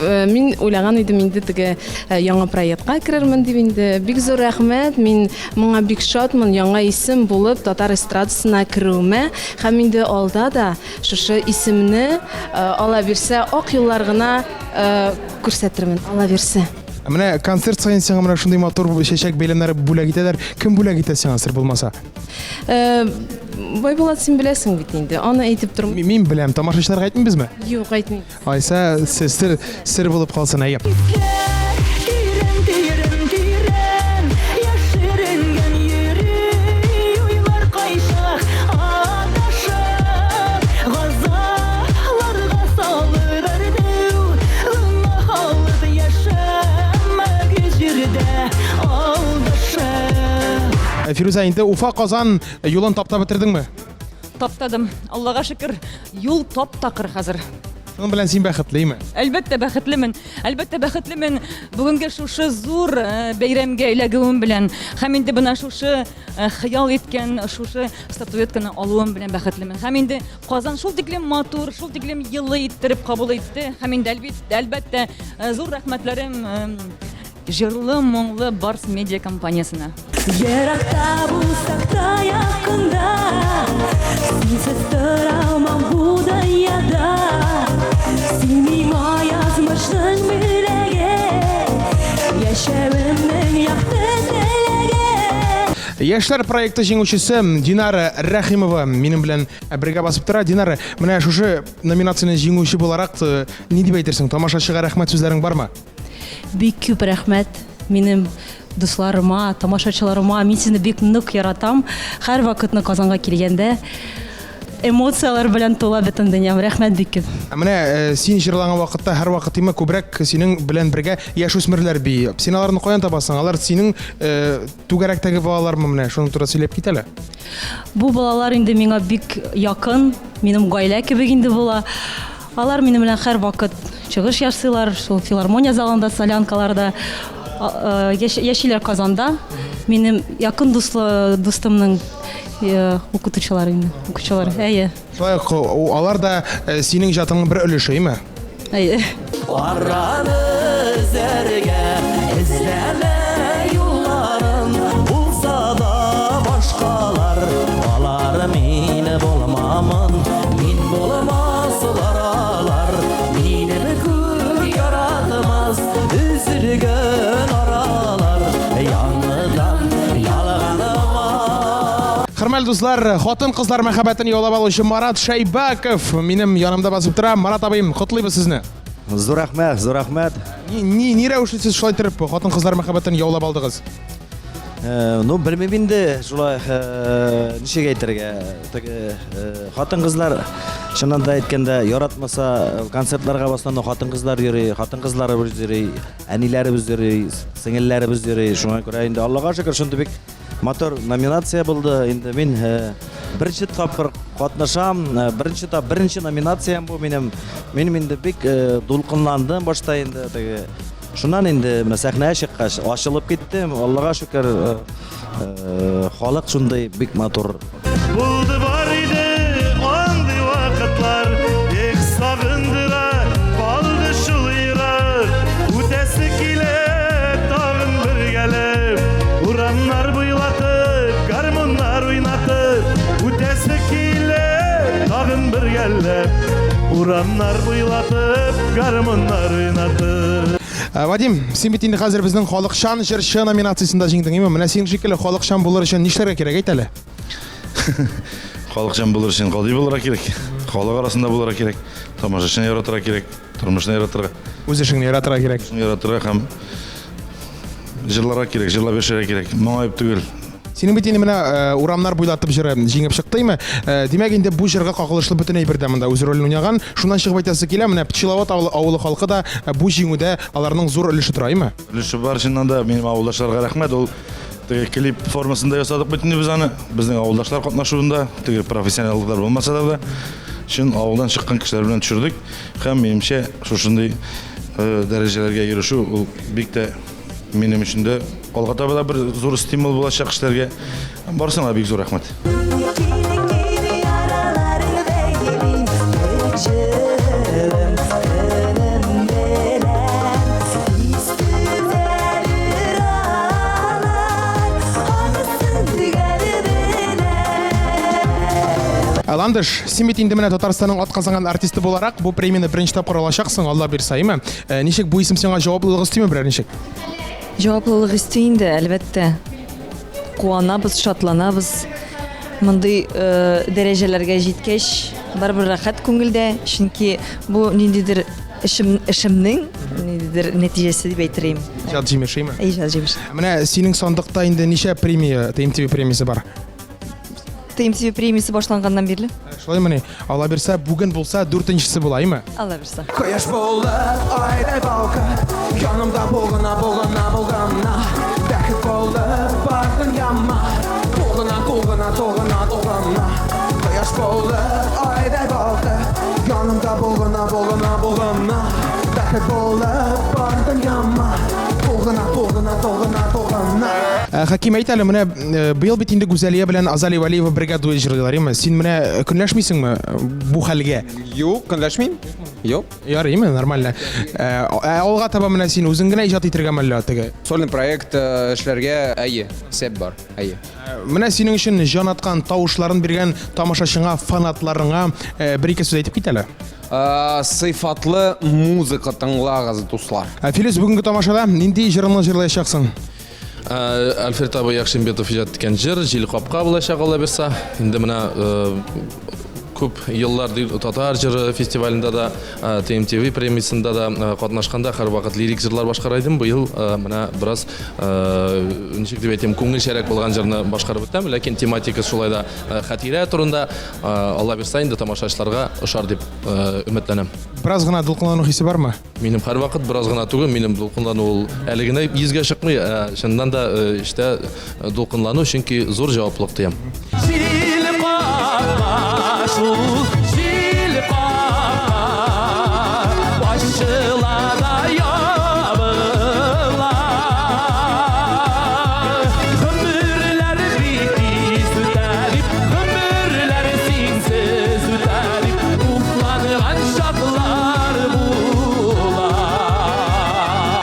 [SPEAKER 14] Мин уйлаган идем инде теге яңа проектка керермен дип инде. Бик зур рәхмәт. Мин моңа бик шатмын, яңа исем булып татар эстрадасына керүемә. Һәм инде алда да шушы исемне ала бирсә, ак юллар гына күрсәтермен, ала бирсә.
[SPEAKER 2] Менә концерт саен сиңа менә шундый матур чәчәк бәйләмнәре бүләк итәләр. Кем бүләк итә сиңа сер булмаса?
[SPEAKER 14] Байбулат, син беләсең бит инде. Аны әйтеп тормыйм.
[SPEAKER 2] Мин беләм, тамашачыларга әйтмибезме?
[SPEAKER 14] Юк, әйтмим.
[SPEAKER 2] Айса, сер булып калсын, әйе. Фируза, инде Уфа Казан юлын таптап бетердеңме?
[SPEAKER 11] Таптадым. Аллага шөкер, юл топ-такыр хәзер.
[SPEAKER 2] Шуның белән син бәхетлеме?
[SPEAKER 11] Әлбәттә бәхетлемен. Әлбәттә бәхетлемен. Бүгенге шушы зур бәйрәмгә эләгүем белән һәм инде бына шушы хыял иткән шушы статуэтканы алуым белән бәхетлемен. Һәм инде Казан шул тиклем матур, шул тиклем йылы иттереп кабул итте. Һәм инде әлбәттә зур рәхмәтләрем җырлы, моңлы Барс медиа компаниясына.
[SPEAKER 3] Еракта булсак та якында, синсез тора алмам бу дөньяда. Син миңа язмышның беләге, яшәвемнең якты теләге.
[SPEAKER 2] Яшьләр проекты җиңүчесе Динара Рәхимова минем белән бергә басып тора. Динара, менә шушы номинацияне җиңүче буларак ни дип әйтерсең? Тамашачыга рәхмәт сүзләрең бармы?
[SPEAKER 11] Бик күп рәхмәт минем дусларыма, тамашачыларыма. Мин сезне бик нык яратам. Һәр вакытны Казанга килгәндә эмоциялар белән тула бөтен дөньям. Рәхмәт бик күп.
[SPEAKER 2] Менә син җырлаган вакытта һәр вакыт име күбрәк синең белән бергә яшүсмерләр бии. Син аларны каян табасың? Алар синең түгәрәктәге балалармы менә? Шуның турында сөйләп кит әле.
[SPEAKER 11] Бу балалар инде миңа бик якын, минем гаилә кебек инде була. Алар минем белән һәр вакыт чыгыш ясыйлар, шул филармония залында, солянкаларда яшиләр Казанда. Минем якын дустымның укытучылары инде, укучылары. Әйе.
[SPEAKER 2] Шулай ук алар да синең җатыңның бер өлеше, име?
[SPEAKER 11] Әйе.
[SPEAKER 3] Араны эзләргә, эзләмә юлларын, булса да башкалар, алар мине булмамын, мин булмасылар алар, мине күк яратмас, үзлегөн аралар, яңадан ялганыма.
[SPEAKER 2] Хөрмәтле дуслар, хатын-кызлар мәхәббәтен яулап алучы Марат Шәйбәков минем янымда басып тора. Марат абыем, котлыйбыз сезне.
[SPEAKER 16] Зур рәхмәт, зур рәхмәт.
[SPEAKER 2] Ни рәвешле сез шулай итеп хатын-кызлар мәхәббәтен яулап алдыгыз?
[SPEAKER 16] Ну, белмим инде, шулай ничек әйтергә. Теге хатын-кызлар чыннан да әйткәндә яратмаса концертларга бастанда хатын-кызлар йөри, хатын-кызларыбыз йөри, әниләребез йөри, сеңелләребез йөри. Шуңа күрә инде Аллага шөкер шундый бик матур номинация булды. Инде мин беренче тапкыр катнашам, беренче номинациям бу минем. Мин инде бик дулкынландым башта инде теге. Шуннан инде менә сәхнәгә чыккач ачылып киттем. Аллага шөкер халык шундый бик матур.
[SPEAKER 3] Булды бар иде андый вакытлар, бик сагындыра калды шул йөрәк. Үтәсе килә тагын бергәләп, урамнар буйлатып, гармоннар уйнатып. Үтәсе килә тагын бергәләп, урамнар буйлатып, гармоннар уйнатып.
[SPEAKER 2] Вадим, син бит инде хәзер безнең халыкчан җырчы номинациясендә җиңдең, име? Менә син шикелле халыкчан булыр өчен нишләргә кирәк әйт әле?
[SPEAKER 1] Халыкчан булыр өчен калдый булырга кирәк. Халык арасында булырга кирәк. Тамашачыны яратырга кирәк. Тормышны яратырга.
[SPEAKER 2] Үз эшеңне яратырга кирәк.
[SPEAKER 1] Яратырга һәм җырларга кирәк, җырлап яшәргә кирәк. Моңайып түгел.
[SPEAKER 2] Синең бит инде менә урамнар буйлатып җыры җиңеп чыктымы? Димәк инде бу җырга кагылышлы бөтен әйбердә монда үз ролен уйнаган. Шуннан чыгып әйтәсе килә, менә Пчеловод авылы халкы да бу җиңүдә аларның зур өлеше тора, име?
[SPEAKER 1] Өлеше бар чыннан да минем авылдашларга рәхмәт. Ул теге клип формасында ясадык бөтен без аны. Безнең авылдашлар катнашуында, теге профессионаллыклар булмаса да шун авылдан чыккан кешеләр белән төшердек. Һәм минемчә шушындый дәрәҗәләргә ирешү ул бик тә минем өчен дә алга таба да бер зур стимул булачак кешеләргә. Барсына бик зур рәхмәт.
[SPEAKER 2] Ландыш, син бит инде менә Татарстанның атказанган артисты буларак бу премияны беренче тапкыр алачаксың, Алла бирсә, име? Ничек бу исем сиңа җаваплылык истиме берәр ничек?
[SPEAKER 4] Җаваплылык исте инде, әлбәттә. Куанабыз, шатланабыз. Мондый дәрәҗәләргә җиткәч, барыбер рәхәт күңелдә, чөнки бу ниндидер эшемнең ниндидер нәтиҗәсе дип әйтергә.
[SPEAKER 2] Иҗат җимеше, име?
[SPEAKER 4] Иҗат җимеше.
[SPEAKER 2] Менә синең сандыкта инде ничә премия, ТМТV премиясе бар?
[SPEAKER 4] ТМТV премиясе башланганнан бирле.
[SPEAKER 2] Шулаймыни? Алла бирсә, бүген булса 4-нчесе була, име?
[SPEAKER 4] Алла бирсә.
[SPEAKER 3] Кояш булды, айдай балкып, янымда булгана, бәхет булды, бардың янма, булгана, Кояш булды, айдай балкып, янымда Болгона Бәхет болып бардың яма Болгона
[SPEAKER 2] Хаким әйт әле, менә быел бит инде Гүзәлия белән Азали Валиева бергә дуэт җырлыйлар, име? Син менә көнләшмисеңме бу хәлгә?
[SPEAKER 5] Юк, көнләшмим. Юк.
[SPEAKER 2] Ярыймы, нормально. Алга таба менә син үзең генә иҗат итергә мәллә теге.
[SPEAKER 5] Сольный проект эшләргә сәп бар.
[SPEAKER 2] Менә синең өчен җан аткан тавышларын биргән тамашачыңа, фанатларыңа бер-ике сүз әйтеп кит әле.
[SPEAKER 5] Сыйфатлы музыка тыңлагыз, дуслар.
[SPEAKER 2] Филис, бүгенге тамашада нинди җырны җырлаячаксың?
[SPEAKER 8] Альфред абый Яхшимбетов иҗат иткән җыр Җил капка булачак Алла бирса. Инде менә күп еллар татар җыры фестивалендә да TMTV премиясендә да катнашканда һәрвакыт лирик җырлар башкара идем. Быел менә бераз ничек дип әйтим, күңелчәрәк булган җырны башкарып үтәм, ләкин тематика шулай да хатирә турында Алла бирса инде тамашачыларга ошар дип өметләнәм.
[SPEAKER 2] Бераз гына дулкынлану хисе бармы?
[SPEAKER 8] Минем һәрвакыт бераз гына түгел, минем дулкынлану ул әле генә йөзгә чыкмый, чыннан да иштә дулкынлану чөнки зур җаваплылык тоям.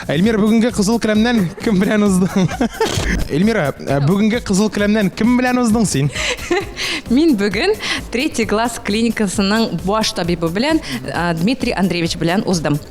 [SPEAKER 2] Эльмира, бүгенге кызыл келәмнән кем белән уздың? Эльмира, бүгенге кызыл келәмнән кем белән уздың син?
[SPEAKER 9] Мин бүген 3 класс клиникасының баш табибы белән Дмитрий Андреевич белән уздым.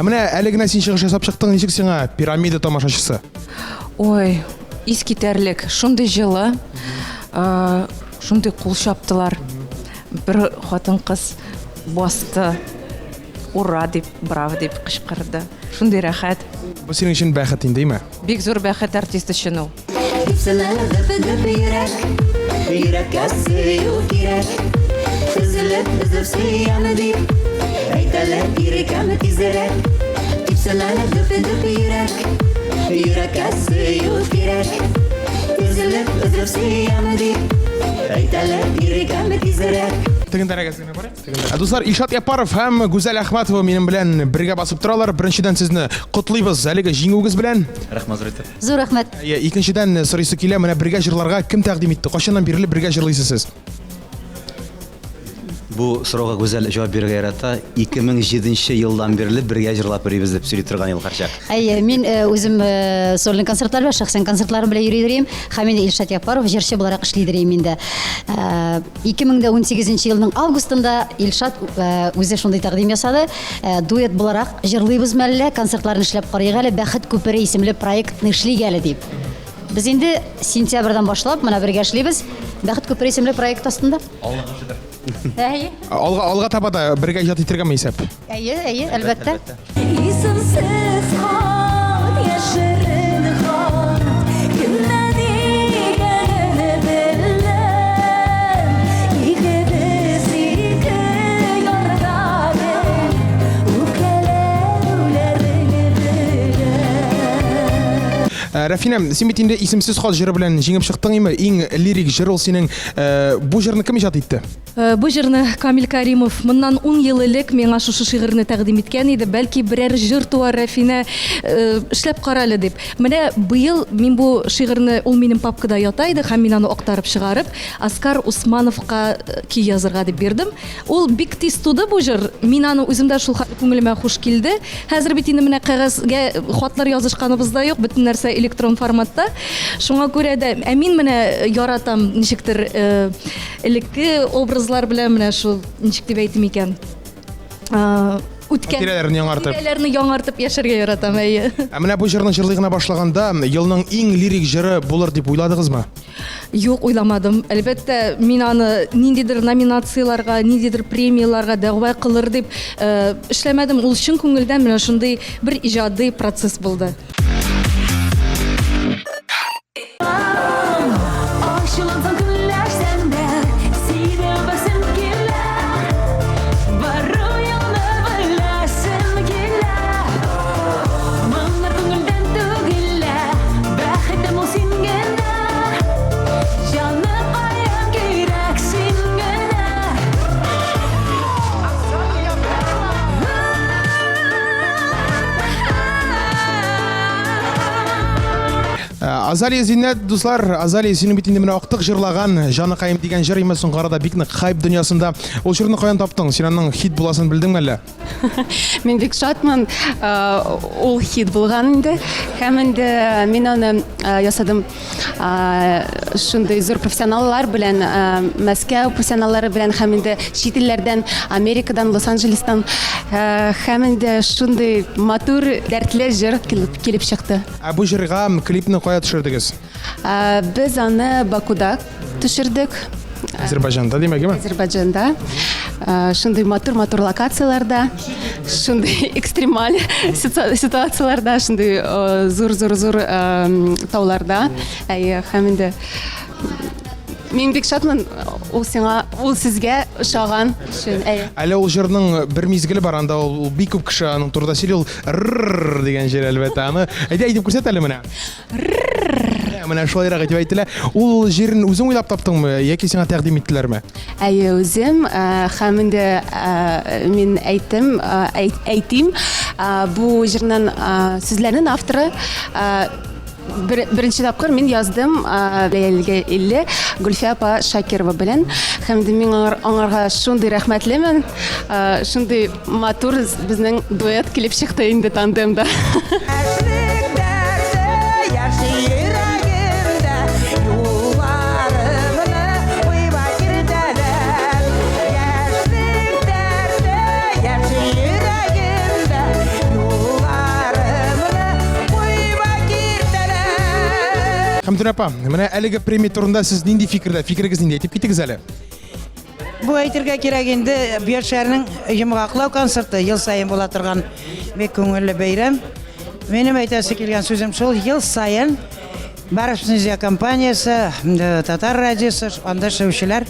[SPEAKER 2] Менә әле генә син чыгыш ясап чыктың, ничек сиңа пирамида тамашачысы?
[SPEAKER 9] Ой, искитәрлек, шундый җылы, шундый кул чаптылар. Бер хатын-кыз басты, ура дип, браво дип кычкырды. Шундый рәхәт.
[SPEAKER 2] Бу синең өчен бәхет индеме?
[SPEAKER 9] Бик зур бәхет артист өчен ул.
[SPEAKER 3] Йөрәккә сөю кирәк Үзелеп сөйәме дип Әйтәләр ирекәме тизерәк Типсәләр дөп йөрәк Йөрәккә сөю кирәк Үзелеп сөйәме дип Әйтәләр ирекәме тизерәк
[SPEAKER 2] Тегендәрәгәсенә бар. Дуслар, Илшат Япаров һәм Гүзәл Әхмәтова минем белән бергә басып торалар. Беренчедән сезне котлыйбыз әлеге җиңүегез белән.
[SPEAKER 13] Рәхмәт зур итеп.
[SPEAKER 22] Зур рәхмәт.
[SPEAKER 2] Икенчедән сорыйсы килә, менә бергә җырларга кем тәкъдим итте? Кайчаннан бирле бергә җырлыйсыз сез?
[SPEAKER 13] Бу сорауга Гүзәл җавап бирергә ярата. 2007 елдан бирле бергә җырлап йөрибез дип сөйли торган ел һәрчак.
[SPEAKER 22] Мин үзем сольный концертлар ва шәхсән концертларым белән йөридем. Һәм инде Илшат Япаров җырчы буларак эшлидем инде. 2018 елның августында Илшат үзе шундый тәкъдим ясады. Дуэт буларак җырлыйбыз мәллә, концертларны эшләп карыйк әле, Бәхет күпере исемле проектны эшлик әле дип. Без инде сентябрьдән башлап моны бергә эшлибез. Бәхет күпере исемле проект астында.
[SPEAKER 2] Алга таба да бергә иҗат итергәме исәп?
[SPEAKER 22] Әйе, әлбәттә.
[SPEAKER 3] Исемсез хат, яшерен хат Кемнә дигәнне беләм Игебез ике ярдагы Үкәләүләрне беләм
[SPEAKER 2] Рафина, син бит инде исемсез хат җыры белән җиңеп чыктың име? Иң лирик җыр ул синең. Бу җырны кем иҗат итте?
[SPEAKER 9] Бу җырны Камил Каримов моннан 10 ел элек миңа шушы шигырьне тәкъдим иткән иде. Бәлки берәр җыр туар Рафина эшләп каралы дип. Менә быел мин бу шигырьне ул минем папкада ята иде һәм мин аны актарып чыгарып Оскар Усмановка ки язырга дип бирдем. Ул бик тиз туды бу җыр. Мин аны үземдә шул күңелемә хуш килде. Хәзер бит инде менә кәгазьгә хатлар язышканыбыз да юк, бөтен нәрсә электрон форматта. Шуңа күрә дә мин менә яратам ничектер элекке образлар белән менә шул ничек дип әйтим икән. Үткән тирәләрне яңартып яшәргә яратам.
[SPEAKER 2] Менә бу җырны җырлый гына башлаганда елның иң лирик җыры булыр дип уйладыгызмы?
[SPEAKER 9] Юк, уйламадым. Әлбәттә, мин аны ниндидер номинацияларга, ниндидер премияларга дәгъва кылыр дип эшләмәдем. Ул чын күңелдән менә шундый бер иҗади процесс булды.
[SPEAKER 2] Азалия Зиннәт, дуслар, Азалия синең бит инде менә актык җырлаган Җаныкаем дигән җыр имән соң карада бик нык хайп дөньясында. Ул җырны каян таптың? Син аның хит буласын белдеңме әллә?
[SPEAKER 12] Мин бик шатмын, ул хит булган инде. Һәм инде мин аны ясадым шундый зур профессионаллар белән, Мәскәү профессионаллары белән, һәм инде чит илләрдән, Америкадан, Лос-Анджелестан, һәм инде шундый матур, дәртле җыр килеп чыкты.
[SPEAKER 2] Бу җырга клипны кая төшердегез?
[SPEAKER 12] Без аны Бакуда төшердек.
[SPEAKER 2] Азербайҗанда димәкме?
[SPEAKER 12] Азербайҗанда. Шундый матур локацияларда, шундый экстремаль ситуацияларда, шундый зур тауларда. Һәм инде мин бик шатмын, ул сезгә ошаган өчен.
[SPEAKER 2] Әле ул җырның бер мизгеле бар, анда ул бик күп кеше аның турында сөйли, ул дигән җыр әлбәттә. Аны әйтеп күрсәт әле менә. Менә шулайрак әйтеп әйтелә. Ул җирен үзең уйлап таптыңмы, яки сиңа тәкъдим иттеләрме?
[SPEAKER 12] Үзем, һәм инде мин әйтим, бу җырның сүзләренең авторы беренче тапкыр мин яздым Ләйләгә Илле, Гөлфия апа Шакирова белән. Һәм дә мин аңарга шундый рәхмәтлемен. Шундый матур безнең дуэт килеп чыкты инде тандемда.
[SPEAKER 2] Хәмдүр апа, менә әлеге премия турында сез нинди фикердә? Фикерегез нинди? Әйтеп китегез әле.
[SPEAKER 7] Бу әйтергә кирәк инде, Бишәрнең йомгаклау концерты ел сайын була торган бик күңелле бәйрәм. Минем әйтәсе килгән сүзем шул, ел сайын Барышмедиа компаниясе, Татар радиосы, анда эшләүчеләр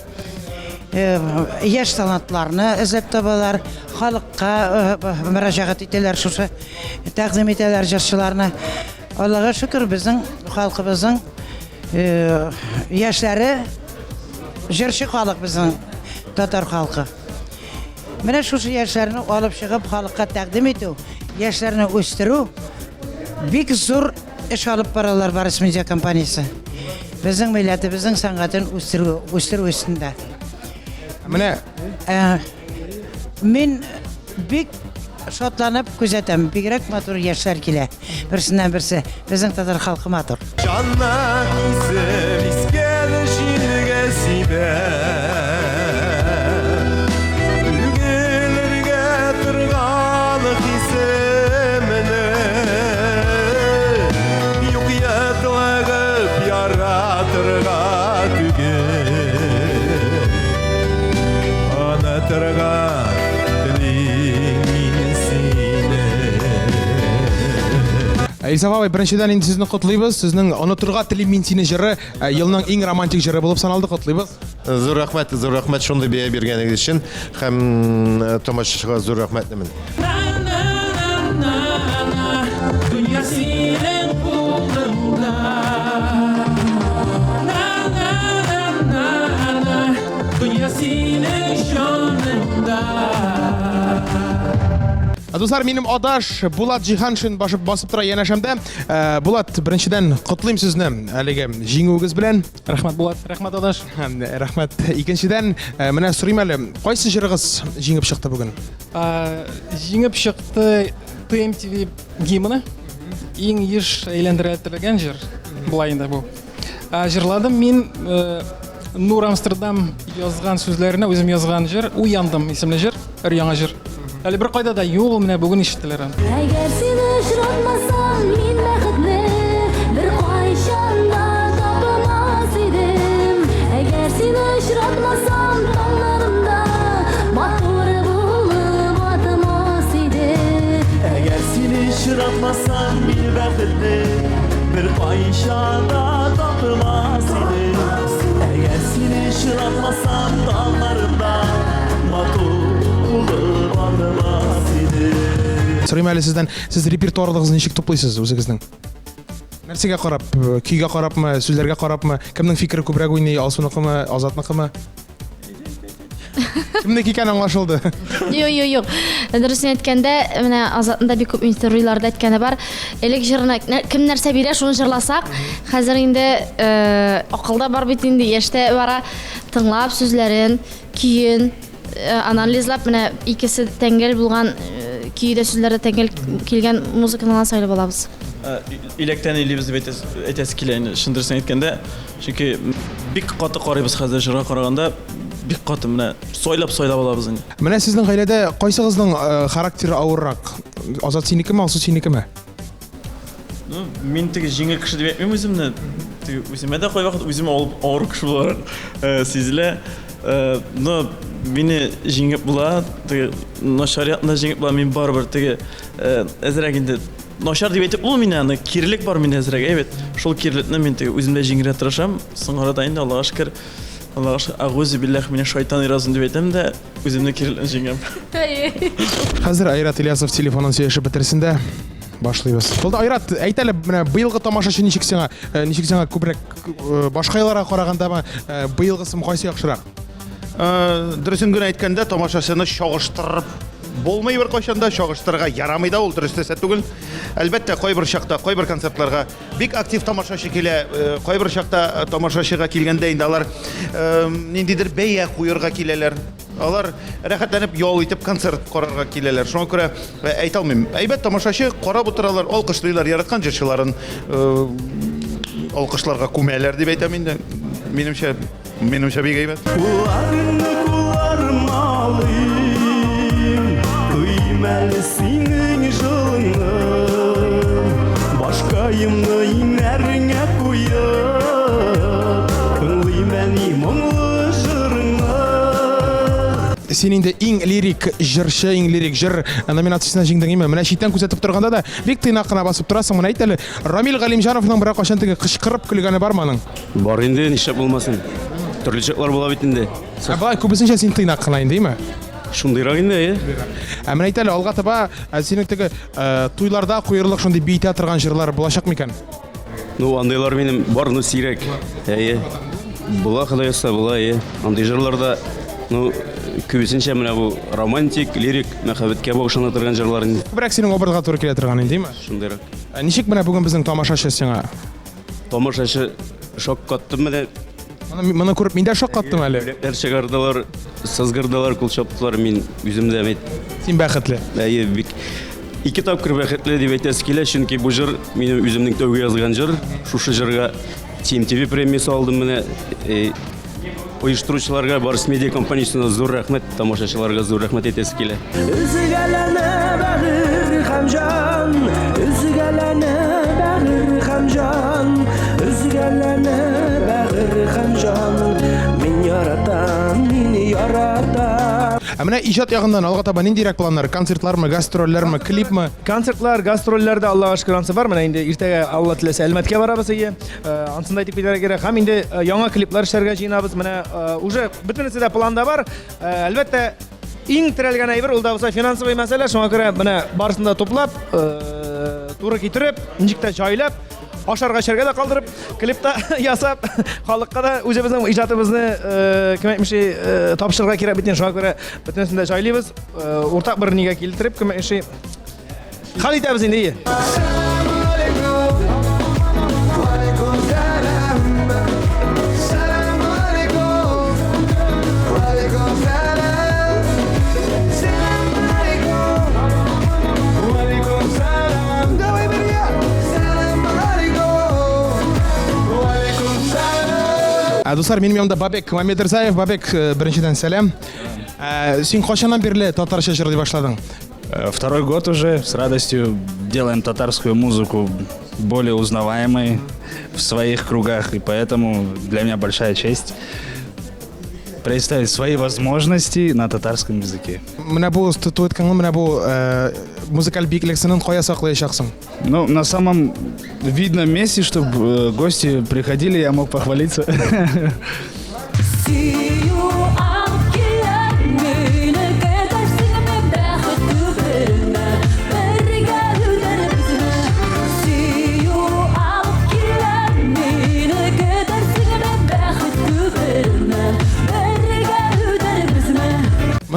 [SPEAKER 7] яшь талантларны эзләп табалар, халыкка мөрәҗәгать итәләр, шушы тәкъдим итәләр җырчыларны. Аллага шөкер, безнең халкыбызның яшьләре җырчы халык, безнең татар халкы. Менә шушы яшьләрне алып чыгып халыкка тәкъдим итү, яшьләрне үстерү бик зур эш алып баралар Барышмедиа компаниясе. Безнең милләте, безнең сәнгатен үстерү өстендә.
[SPEAKER 2] Менә
[SPEAKER 7] мин бик шатланып күзәтәм, бигрәк матур яшьләр килә. Берсеннән берсе, безнең татар халкы матур.
[SPEAKER 17] Жанна кисем искән җилгә сибә. Үлгеләргә торган хисемне. Юк ятлагып яратырга түгел. Ана торган
[SPEAKER 2] Илсафа, беренчедән инде сезне котлыйбыз. Сезнең онытырга телим мин сине җыры елның иң романтик җыры булып саналды, котлыйбыз.
[SPEAKER 10] Зур рәхмәт шундый бия биргәнегез өчен һәм тамашачыга зур рәхмәтлемен.
[SPEAKER 17] Дөнья синең кулыңда. Дөнья синең җаныңда.
[SPEAKER 2] Дуслар, минем адаш Булат Җиһаншин басып тора янәшәмдә. Булат, беренчедән котлыйм сезне әлеге җиңүегез белән.
[SPEAKER 15] Рәхмәт, Булат. Рәхмәт, адаш.
[SPEAKER 2] Рәхмәт. Икенчедән, менә сорыйм әле, кайсы җырыгыз җиңеп чыкты бүген?
[SPEAKER 15] Җиңеп чыкты TMTV гимны. Иң еш әйләндерелгән җыр. Булай инде бу. Җырладым мин Нур Амстердам язган сүзләренә, үзем язган җыр, Уяндым исемле җыр, яңа җыр. Әле бер кайда да юк, менә бүген ишеттеләр.
[SPEAKER 18] Әгәр сине очратмасам, мин бәхетле, бер кайчан да табылмас идем.
[SPEAKER 2] сұрайм әлі сізден, сіз репертуарлығыңызды ничек топлайсыз өзіңіздің? Нәрсеге қарап, күйге қарапмы, сөздерге қарапмы, кімнің фикірі көбірек ойнай, Алсуныкымы, Азатныкымы? Кімнің екені аңлашылды?
[SPEAKER 18] Yok. Дұрысын әйткәндә, менә Азатында бик күп интервьюларда әйткәне бар. Элек җырны кем нәрсә бирә, шуны җырласак, хәзер инде акылда бар бит инде, яшьтә бара, тыңлап сүзләрен, көен анализлап, менә икесе тәңгәл булган көйдә сүзләрдә тәңгәл килгән музыканы сайлап алабыз.
[SPEAKER 19] Илектән илебез дип әйтәсе килә инде, шындырсын әйткәндә, чөнки бик каты карыйбыз хәзер җырга караганда, бик каты менә сойлап алабыз инде.
[SPEAKER 2] Менә сезнең гаиләдә кайсыгызның характеры авыррак? Азат синекеме, Алсу синекеме?
[SPEAKER 19] Мин теге җиңел кеше дип әйтмим үземне. Теге үземә дә кай вакыт үзем авыр кеше булар сизелә. Но мине җиңеп була, теге нашариятны җиңеп була, мин барыбер теге әзрәк инде начар дип әйтеп булмый инде, кирлек бар мине әзрәк. Әйбәт, шул кирлекне мин теге үземдә җиңәргә тырышам. Соңрада инде Аллаһка шөкер, Аллаһка шөкер, агузу биллаһи мине шайтан иразын дип әйтәм дә үземне кирлекне җиңәм.
[SPEAKER 2] Хәзер Айрат Ильясов телефонын сөйләшеп бетерсендә башлыйбыз. Булды Айрат, әйт әле, менә быелгы тамашачы ничек сиңа күбрәк башка елларга караганда быелгысы кайсы яхшырак?
[SPEAKER 20] Дөресен генә әйткәндә, тамашачыны чагыштырып булмый бер кайчанда, чагыштырырга ярамый да ул дөрес түгел. Әлбәттә, кайбер чакта, кайбер концертларга бик актив тамашачы килә, кайбер чакта тамашачыга килгәндә инде алар ниндидер бәя куярга киләләр. Алар рәхәтләнеп ял итеп концерт карарга киләләр. Шуңа күрә әйтә алмыйм. Әйбәт тамашачы карап утыралар, алкышлыйлар, яраткан җырчыларын алкышларга күмәләр дип әйтәм инде. Минемчә бик әйбәт.
[SPEAKER 3] Мәлі синің жылыңы Башқайымны инәріңе қойып Тыңлай мәні мұңлы жырыңы.
[SPEAKER 2] Сен инде иң лирик җырчы, иң лирик җыр номинациясына җиңдең име? Менә читтән күзәтеп торганда да бик тыйнак кына басып торасың. Менә әйт әле, Рамил Галимҗановның бер кашан теге кычкырып көлгәне бармы аның?
[SPEAKER 21] Бар инде, нишләп булмасын. Төрле чаклар була бит инде.
[SPEAKER 2] Бай күбесенчә син тыйнак кына инде, име?
[SPEAKER 21] Шундыйрак инде,
[SPEAKER 2] Менә әйт әле, алга таба синең теге туйларда куерлык шундый бейтә торган җырлар булачак микән?
[SPEAKER 21] Ну, андыйлар минем барны сирәк. Була Худайса була, Андый җырларда, ну, күбесенчә менә бу романтик, лирик, мәхәббәткә багышлана торган җырлар инде.
[SPEAKER 2] Күбрәк синең образга туры килә торган инде, име?
[SPEAKER 21] Шундыйрак.
[SPEAKER 2] Ничек менә бүген безнең тамашачы сиңа?
[SPEAKER 21] Тамашачы шок катты менә.
[SPEAKER 2] Моны күреп мин дә шок каттым әле.
[SPEAKER 21] Чыгардылар, сызгырдылар, кул чаптылар, мин үземдә әйт.
[SPEAKER 2] Син бәхетле.
[SPEAKER 21] Бик. Ике тапкыр бәхетле дип әйтәсе килә, чөнки бу җыр минем үземнең тәүге язган җыр. Шушы җырга TMTV премиясе алдым менә. Оештыручыларга, Барс медиа компаниясына зур рәхмәт, тамашачыларга зур рәхмәт әйтәсе килә.
[SPEAKER 3] Үзгәләнә бәгыр һәм җан, үзгәләнә бәгыр һәм җан, үзгәләнә бәгыр һәм җан, мин яратам, мине яратам.
[SPEAKER 2] Менә иҗат ягыннан алга таба ниндирәк планнар? Концертлармы, гастрольләрме, клипмы?
[SPEAKER 16] Концертлар, гастрольләрдә Аллаһка шөкер ансы бар. Менә инде иртәгә Алла теләсә Әлмәткә барабыз ие. Ансында әйтеп китәргә кирәк. Һәм инде яңа клиплар эшләргә җыенабыз. Менә уже бөтенесе дә планда бар. Әлбәттә иң терәлгән әйбер ул да булса финансовый мәсьәлә. Шуңа күрә менә барысын да туплап, туры китереп, ничек тә җайлап, ашарга эчәргә дә калдырып, клипта ясап, халыкка да үзебезнең иҗатыбызны кем әйтмеши тапшырырга кирәк бит. Шуңа күрә бөтенесен дә җайлыйбыз. Уртак бер нигә килтереп, кем әйтмеши хәл итәбез инде.
[SPEAKER 2] Дуслар, минем янымда Бабек Мамедрзаев. Бабек, беренчедән сәлам. Син качаннан бирле татарча җырлый башладың?
[SPEAKER 25] Второй год уже с радостью делаем татарскую музыку более узнаваемой в своих кругах, и поэтому для меня большая честь представить свои возможности на татарском языке.
[SPEAKER 2] Менә бу статуэткаңны, менә бу музыкаль биеклексенен кая саклаячаксың?
[SPEAKER 25] Ну, на самом видном месте, чтобы гости приходили, я мог похвалиться.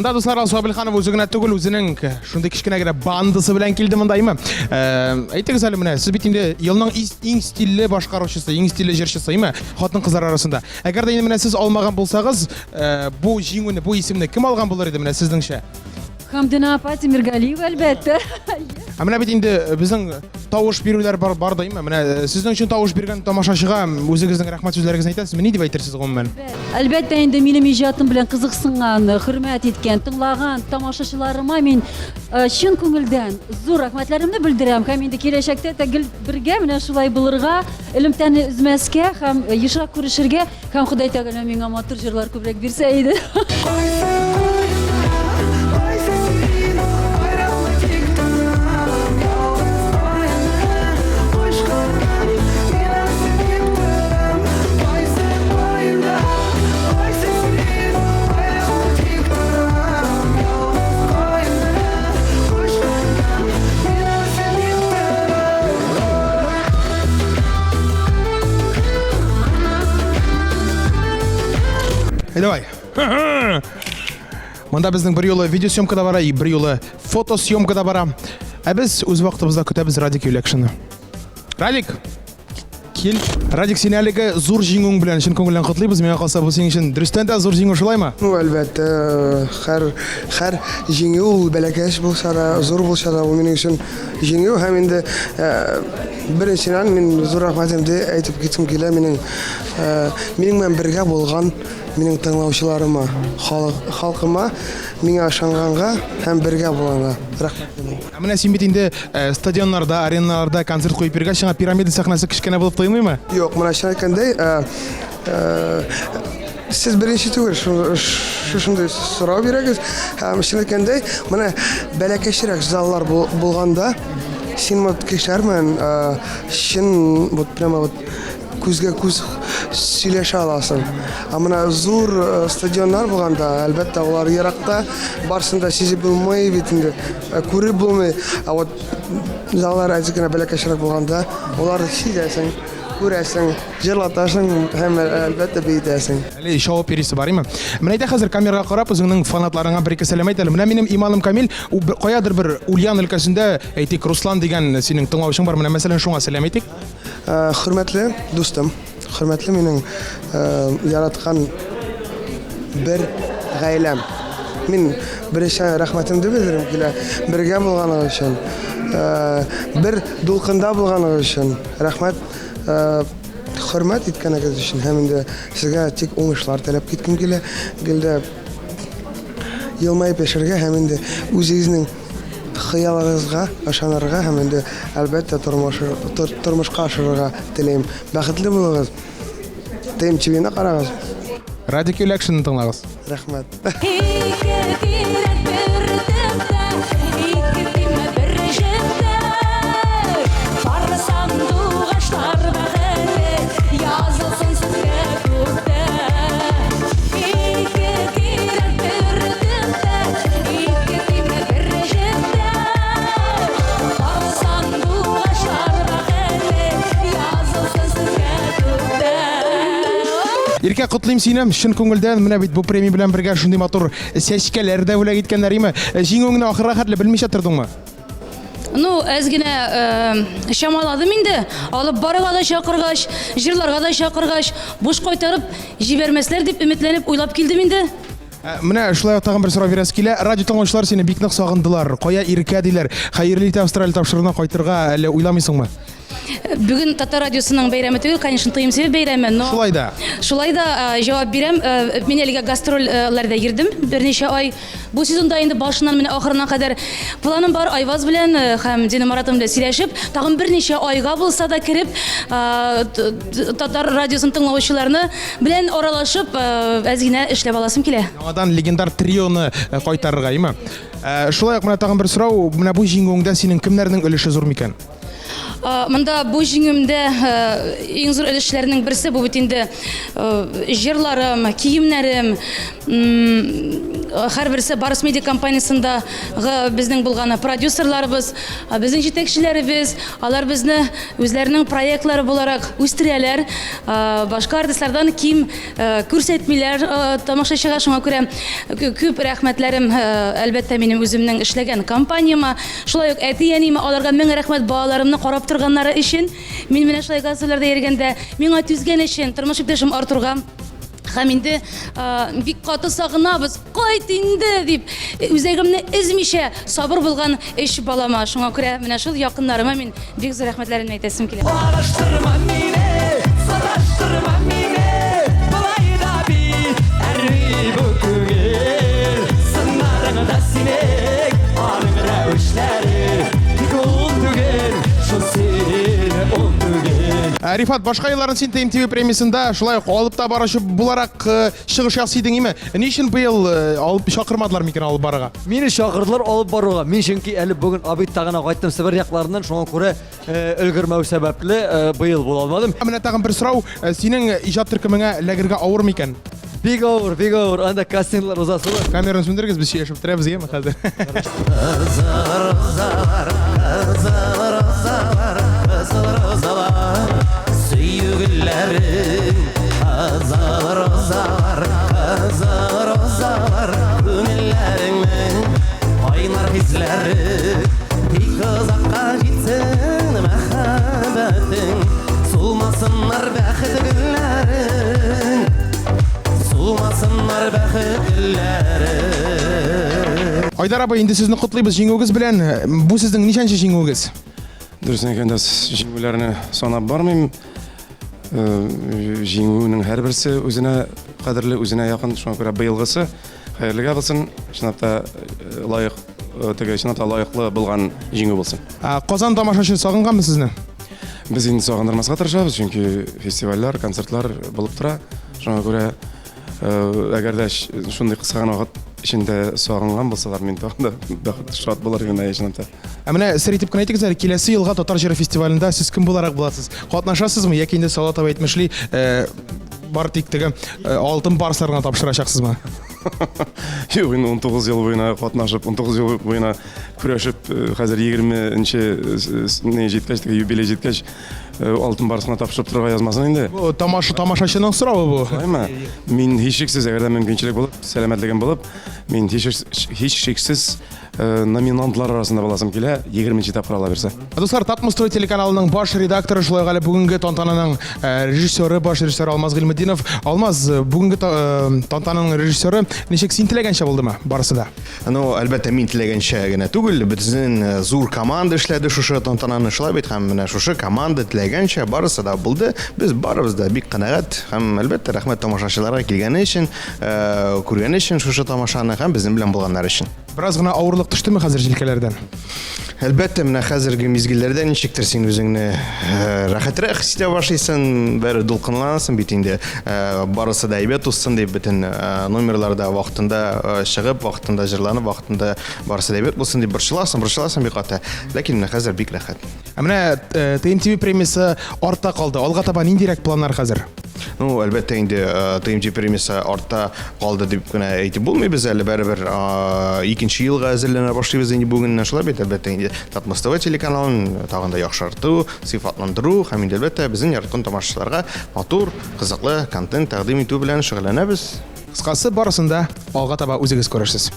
[SPEAKER 2] Монда дуслар Алсу Абелханов үзі генә түгел, үзенең шундый кичкенә генә бандасы белән килде мондаймы. Әйтегез әле менә, сез бит инде елның иң стильле башкаручысы, иң стильле җырчысымы хатын-кызлар арасында. Әгәр дә инде менә сез алмаган булсагыз, бу җиңүне, бу исемне кем алган булыр иде менә сезнеңчә?
[SPEAKER 22] Хамдина апа Тимиргалиева, әлбәттә.
[SPEAKER 2] Менә бит инде безнең тавыш бирүләр бар даймы. Менә сезнең өчен тавыш биргән тамашачыга үзегезнең рәхмәт сүзләрегезне әйтәсезме? Ни дип әйтерсез гомумән?
[SPEAKER 22] Әлбәттә инде минем иҗатым белән кызыксынган, хөрмәт иткән, тыңлаган тамашачыларыма мин чын күңелдән зур рәхмәтләремне белдерәм. Һәм инде киләчәктә тәгел бергә менә шулай булырга, элемтәне үзмәскә һәм ешрак күрешергә, һәм Ходай Тәгалә миңа матур җырлар күбрәк бирсә иде.
[SPEAKER 2] Давай. Монда безнең бер юлы видеосъемкада бара, бер юлы фотосъемкада бара. Без үз вакытыбызда көтәбез Радик Юлякшины. Радик, кил. Радик, син әлеге зур җиңүң белән чын күңелдән котлыйбыз. Миңа калса бу синең өчен дөрестән дә зур җиңү шулаймы?
[SPEAKER 6] Әлбәттә, һәр җиңү ул бәләкәч булса да, зур булса да, ул минем өчен җиңү. Һәм инде беренчедән мин зур рәхмәтемне әйтеп киткем килә минем белән бергә булган минем тыңлаучыларыма, халкыма, миңа ышанганга һәм бергә булганга. Рәхмәт.
[SPEAKER 2] Менә син бит инде стадионнарда, ареналарда концерт куеп биргәч, сиңа пирамида сәхнәсе кичкенә булып тоелмыймы?
[SPEAKER 6] Юк, менә шулай әйткәндәй, сез беренче түгел, шушындай сорау бирәгез. Һәм шулай әйткәндәй, менә бәләкәчрәк заллар булганда, син кешеләрмен шин прямо күзгә күз сөйләшә аласың. Менә зур стадионнар булганда, әлбәттә, улар еракта, барсында сизеп булмый бит инде, күреп булмый. Вот заллар әзгенә бәләкәчрәк булганда, уларны сизәсең, күрәсең, җырлатасың һәм әлбәттә бейтәсең.
[SPEAKER 2] Әле шауып йөрисең барымы? Менә әйтә хәзер камерага карап үзеңнең фанатларыңа бер-ике сәлам әйт әле. Менә минем иманым Камил, каядыр бер Ульян өлкәсендә, әйтик, Руслан дигән синең тыңлаучың бар. Менә мәсәлән шуңа сәлам әйтик.
[SPEAKER 6] Хөрмәтле дустым, хөрмәтле минем яраткан бер гаиләм. Мин беренче рәхмәтемне белдерәм килә бергә булганыгыз өчен. Бер дулкында булганыгыз өчен. Рәхмәт, хөрмәт иткәнегез өчен. Һәм инде сезгә тик уңышлар теләп киткем килә. Гелдә елмайып яшәргә һәм инде үзегезнең хыялыгызга ышанырга һәм инде әлбәттә тормышка ашырырга теләйм. Бәхетле булыгыз. ТМТВ-не карагыз.
[SPEAKER 2] Радик Юлякшины тыңлагыз.
[SPEAKER 6] Рәхмәт.
[SPEAKER 2] Иркә, котлыйм сине, чын күңелдән. Менә бит бу премия белән бергә шундый матур сәчкәләр дә бүләк иткәннәр име. Җиңүеңне ахырга хәтле белмичә тордыңмы?
[SPEAKER 11] Ну, әз генә чамаладым инде. Алып барырга да чакыргач, җырларга да чакыргач, буш кайтарып җибәрмәсләр дип өметләнеп уйлап килдем инде.
[SPEAKER 2] Менә шулай тагын бер сорау бирәс килә. Радио тыңлаучылар сине бик нык сагындылар. Кая Иркә диләр. Хәерле итә Австралия тапшырына кайтырга әле уйламыйсыңмы?
[SPEAKER 11] Бүген Татар радиосының бәйрәме түгел, конечно, ТМТВ бәйрәме, но шулай да җавап бирәм. Мин әлегә гастрольләрдә йөрдем берничә ай. Бу сезонда инде башыннан менә ахырына кадәр планым бар. Айваз белән һәм Дина Маратов белән сөйләшеп, тагын берничә айга булса да кирип, Татар радиосын тыңлаучыларны белән аралашып, әзгенә эшләп аласым килә.
[SPEAKER 2] Яңадан легендар трионы кайтарырга, име? Шулай ук менә тагын бер сорау, менә бу җиңүеңдә синең кемнәрнең өлеше зур микән?
[SPEAKER 11] Монда бу җиңүмдә иң зур өлешләрнең берсе бу бит инде җырларым, киемнәрем, һәрберсе Барыс медиа компаниясында безнең булган продюсерларыбыз, безнең җитәкчеләребез, алар безне үзләренең проектлары буларак үстерәләр. Башка артистлардан ким күрсәтмиләр тамашачыга, шуңа күрә күп рәхмәтләрем әлбәттә минем үземнең эшләгән компанияма, шулай ук әти-әниемә аларга мең рәхмәт балаларымны карап торганнары өчен, мин менә шулай гастрольләрдә йөргәндә миңа түзгән өчен, тормыш иптәшем Артурга һәм инде бик каты сагынабыз, кайт инде дип үзәгемне измичә сабыр булган эш балама, шуңа күрә менә шул якыннарыма мин бик зур рәхмәтләремне әйтәсем килә.
[SPEAKER 3] Araştırma mine, saraştırma mine, bulay da bir erri bu kugel. Sınarını da sinek, arın rəvişləri, dik oldu gel, şu seni oldu gel.
[SPEAKER 2] Рифат, башка елларын син ТМТВ премиясында шулай ук алып та баручы буларак чыгыш ясыйдың име? Ни өчен быел алып чакырмадылар микән алып барырга?
[SPEAKER 1] Мине чакырдылар алып баруга. Мин чөнки әле бүген Абит тагына кайттым Себер якларыннан, шуңа күрә өлгермәү сәбәпле быел була алмадым.
[SPEAKER 2] Менә тагын бер сорау, синең иҗат төркемеңә ләгергә авыр микән?
[SPEAKER 1] Бик авыр, бик авыр. Анда кастинглар узасы бар.
[SPEAKER 2] Камераны сүндергез, без яшәп торабыз яме хәзер.
[SPEAKER 3] Süyügüllerin azar azar azar azar Gönüllerimin oynar bizleri Bir kızakka gitsin mehabetin Sulmasınlar bəxit günlerin Sulmasınlar bəxit günlerin
[SPEAKER 2] Айдар абай, инде сезне котлыйбыз җиңүегез белән. Бу сезнең ничәнче җиңүегез?
[SPEAKER 4] Дөресен әйткәндә, җиңүләрне санап бармыйм. Җиңүнең һәрберсе үзенә кадерле, үзенә якын, шуңа күрә быелгысы хәерлегә булсын, чынлапта лаек, чынлапта лаеклы булган җиңү булсын.
[SPEAKER 2] Казан тамашачы сагынганмы сезне?
[SPEAKER 4] Без инде сагындырмаска тырышабыз, чөнки фестивальләр, концертлар булып тора. Шуңа күрә әгәр дә шундый кыска гына вакыт içinde sağıнган булсалар, мин тагында шат булар гына чынлапта.
[SPEAKER 2] Менә сер итеп кенә әйтегез әле, киләсе елга Татар җыры фестивалендә сез кем буларак буласыз? Катнашасызмы яки инде Салатов әйтмешли, бар тик теге алтын барсларына тапшырачаксызмы?
[SPEAKER 4] Юк, 19 ел буена катнашып, 19 ел буена көрәшеп, хәзер 20-нче җиткәч, юбилей җиткәч, алтын барсына тапшырып торырга язмасын инде.
[SPEAKER 2] Бу тамашачының соравы бу.
[SPEAKER 4] Айма, мин һичшиксез, әгәр дә мөмкинчелек булып, сәламәтлегем булып, мин һичшиксез номинантлар арасында буласым килә, 20-нче тапкыр ала бирсә.
[SPEAKER 2] Дуслар, Татмострой телеканалының баш редакторы, шулай ук бүгенге тантананың режиссеры, баш режиссер Алмаз Гыйльметдинов. Алмаз, бүгенге тантананың режиссеры ничек син теләгәнчә булдымы барысы да?
[SPEAKER 16] Ну, әлбәттә мин теләгәнчә генә түгел, безнең зур команда эшләде шушы тантананы, шулай бит, һәм менә шушы команда теләгәнчә барысы да булды. Без барыбыз да бик канәгать, һәм әлбәттә рәхмәт тамашачыларга килгәне өчен, күргәне өчен шушы тамашаны һәм безнең белән булганнар өчен.
[SPEAKER 2] Бераз гына авырлык төштеме хәзер җилкәләрдән?
[SPEAKER 16] Әлбәттә, менә хәзерге мизгилләрдә ничектер син үзеңне рәхәтрәк хис итә башлыйсың, бер дулкынланасың бит инде. Барысы да әйбәт узсын дип, бөтен номерларда вакытында чыгып, вакытында җырланып, вакытында барысы да әйбәт булсын дип борчыласың бик каты. Ләкин менә хәзер бик рәхәт.
[SPEAKER 2] Менә ТМТВ премиясе артта калды. Алга таба ниндирәк планнар хәзер?
[SPEAKER 16] Ну, әлбәттә инде ТМТ премиясе артта калды дип кенә әйтеп булмый, без әле бер икенче елга әзерләнә башлыйбыз инде бүгеннән, шулай бит, әлбәттә инде Татмострой телеканалын тагында яхшырту, сыйфатландыру һәм инде әлбәттә безнең яраткан тамашачыларга матур, кызыклы контент тәкъдим итү белән шөгыльләнәбез.
[SPEAKER 2] Кыскасы, барысында алга таба үзегез күрәсез.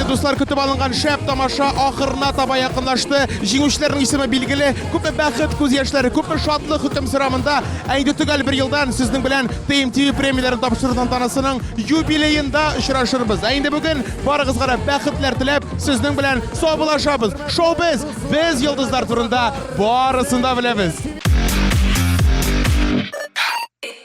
[SPEAKER 2] Дуслар, көтеп алынган шәп тамаша ахырына таба якынлашты. Җиңүчеләрнең исеме билгеле. Күпме бәхет, күз яшьләре, күпме шатлык хөкем сорамында. Әйде төгәл бер елдан сезнең белән ТМТВ премияларын тапшыру тантанасының юбилеенда очрашырбыз. Әйде бүген барыгызга да бәхетләр теләп, сезнең белән саубуллашабыз. Шоу без йолдызлар турында барысын да беләбез.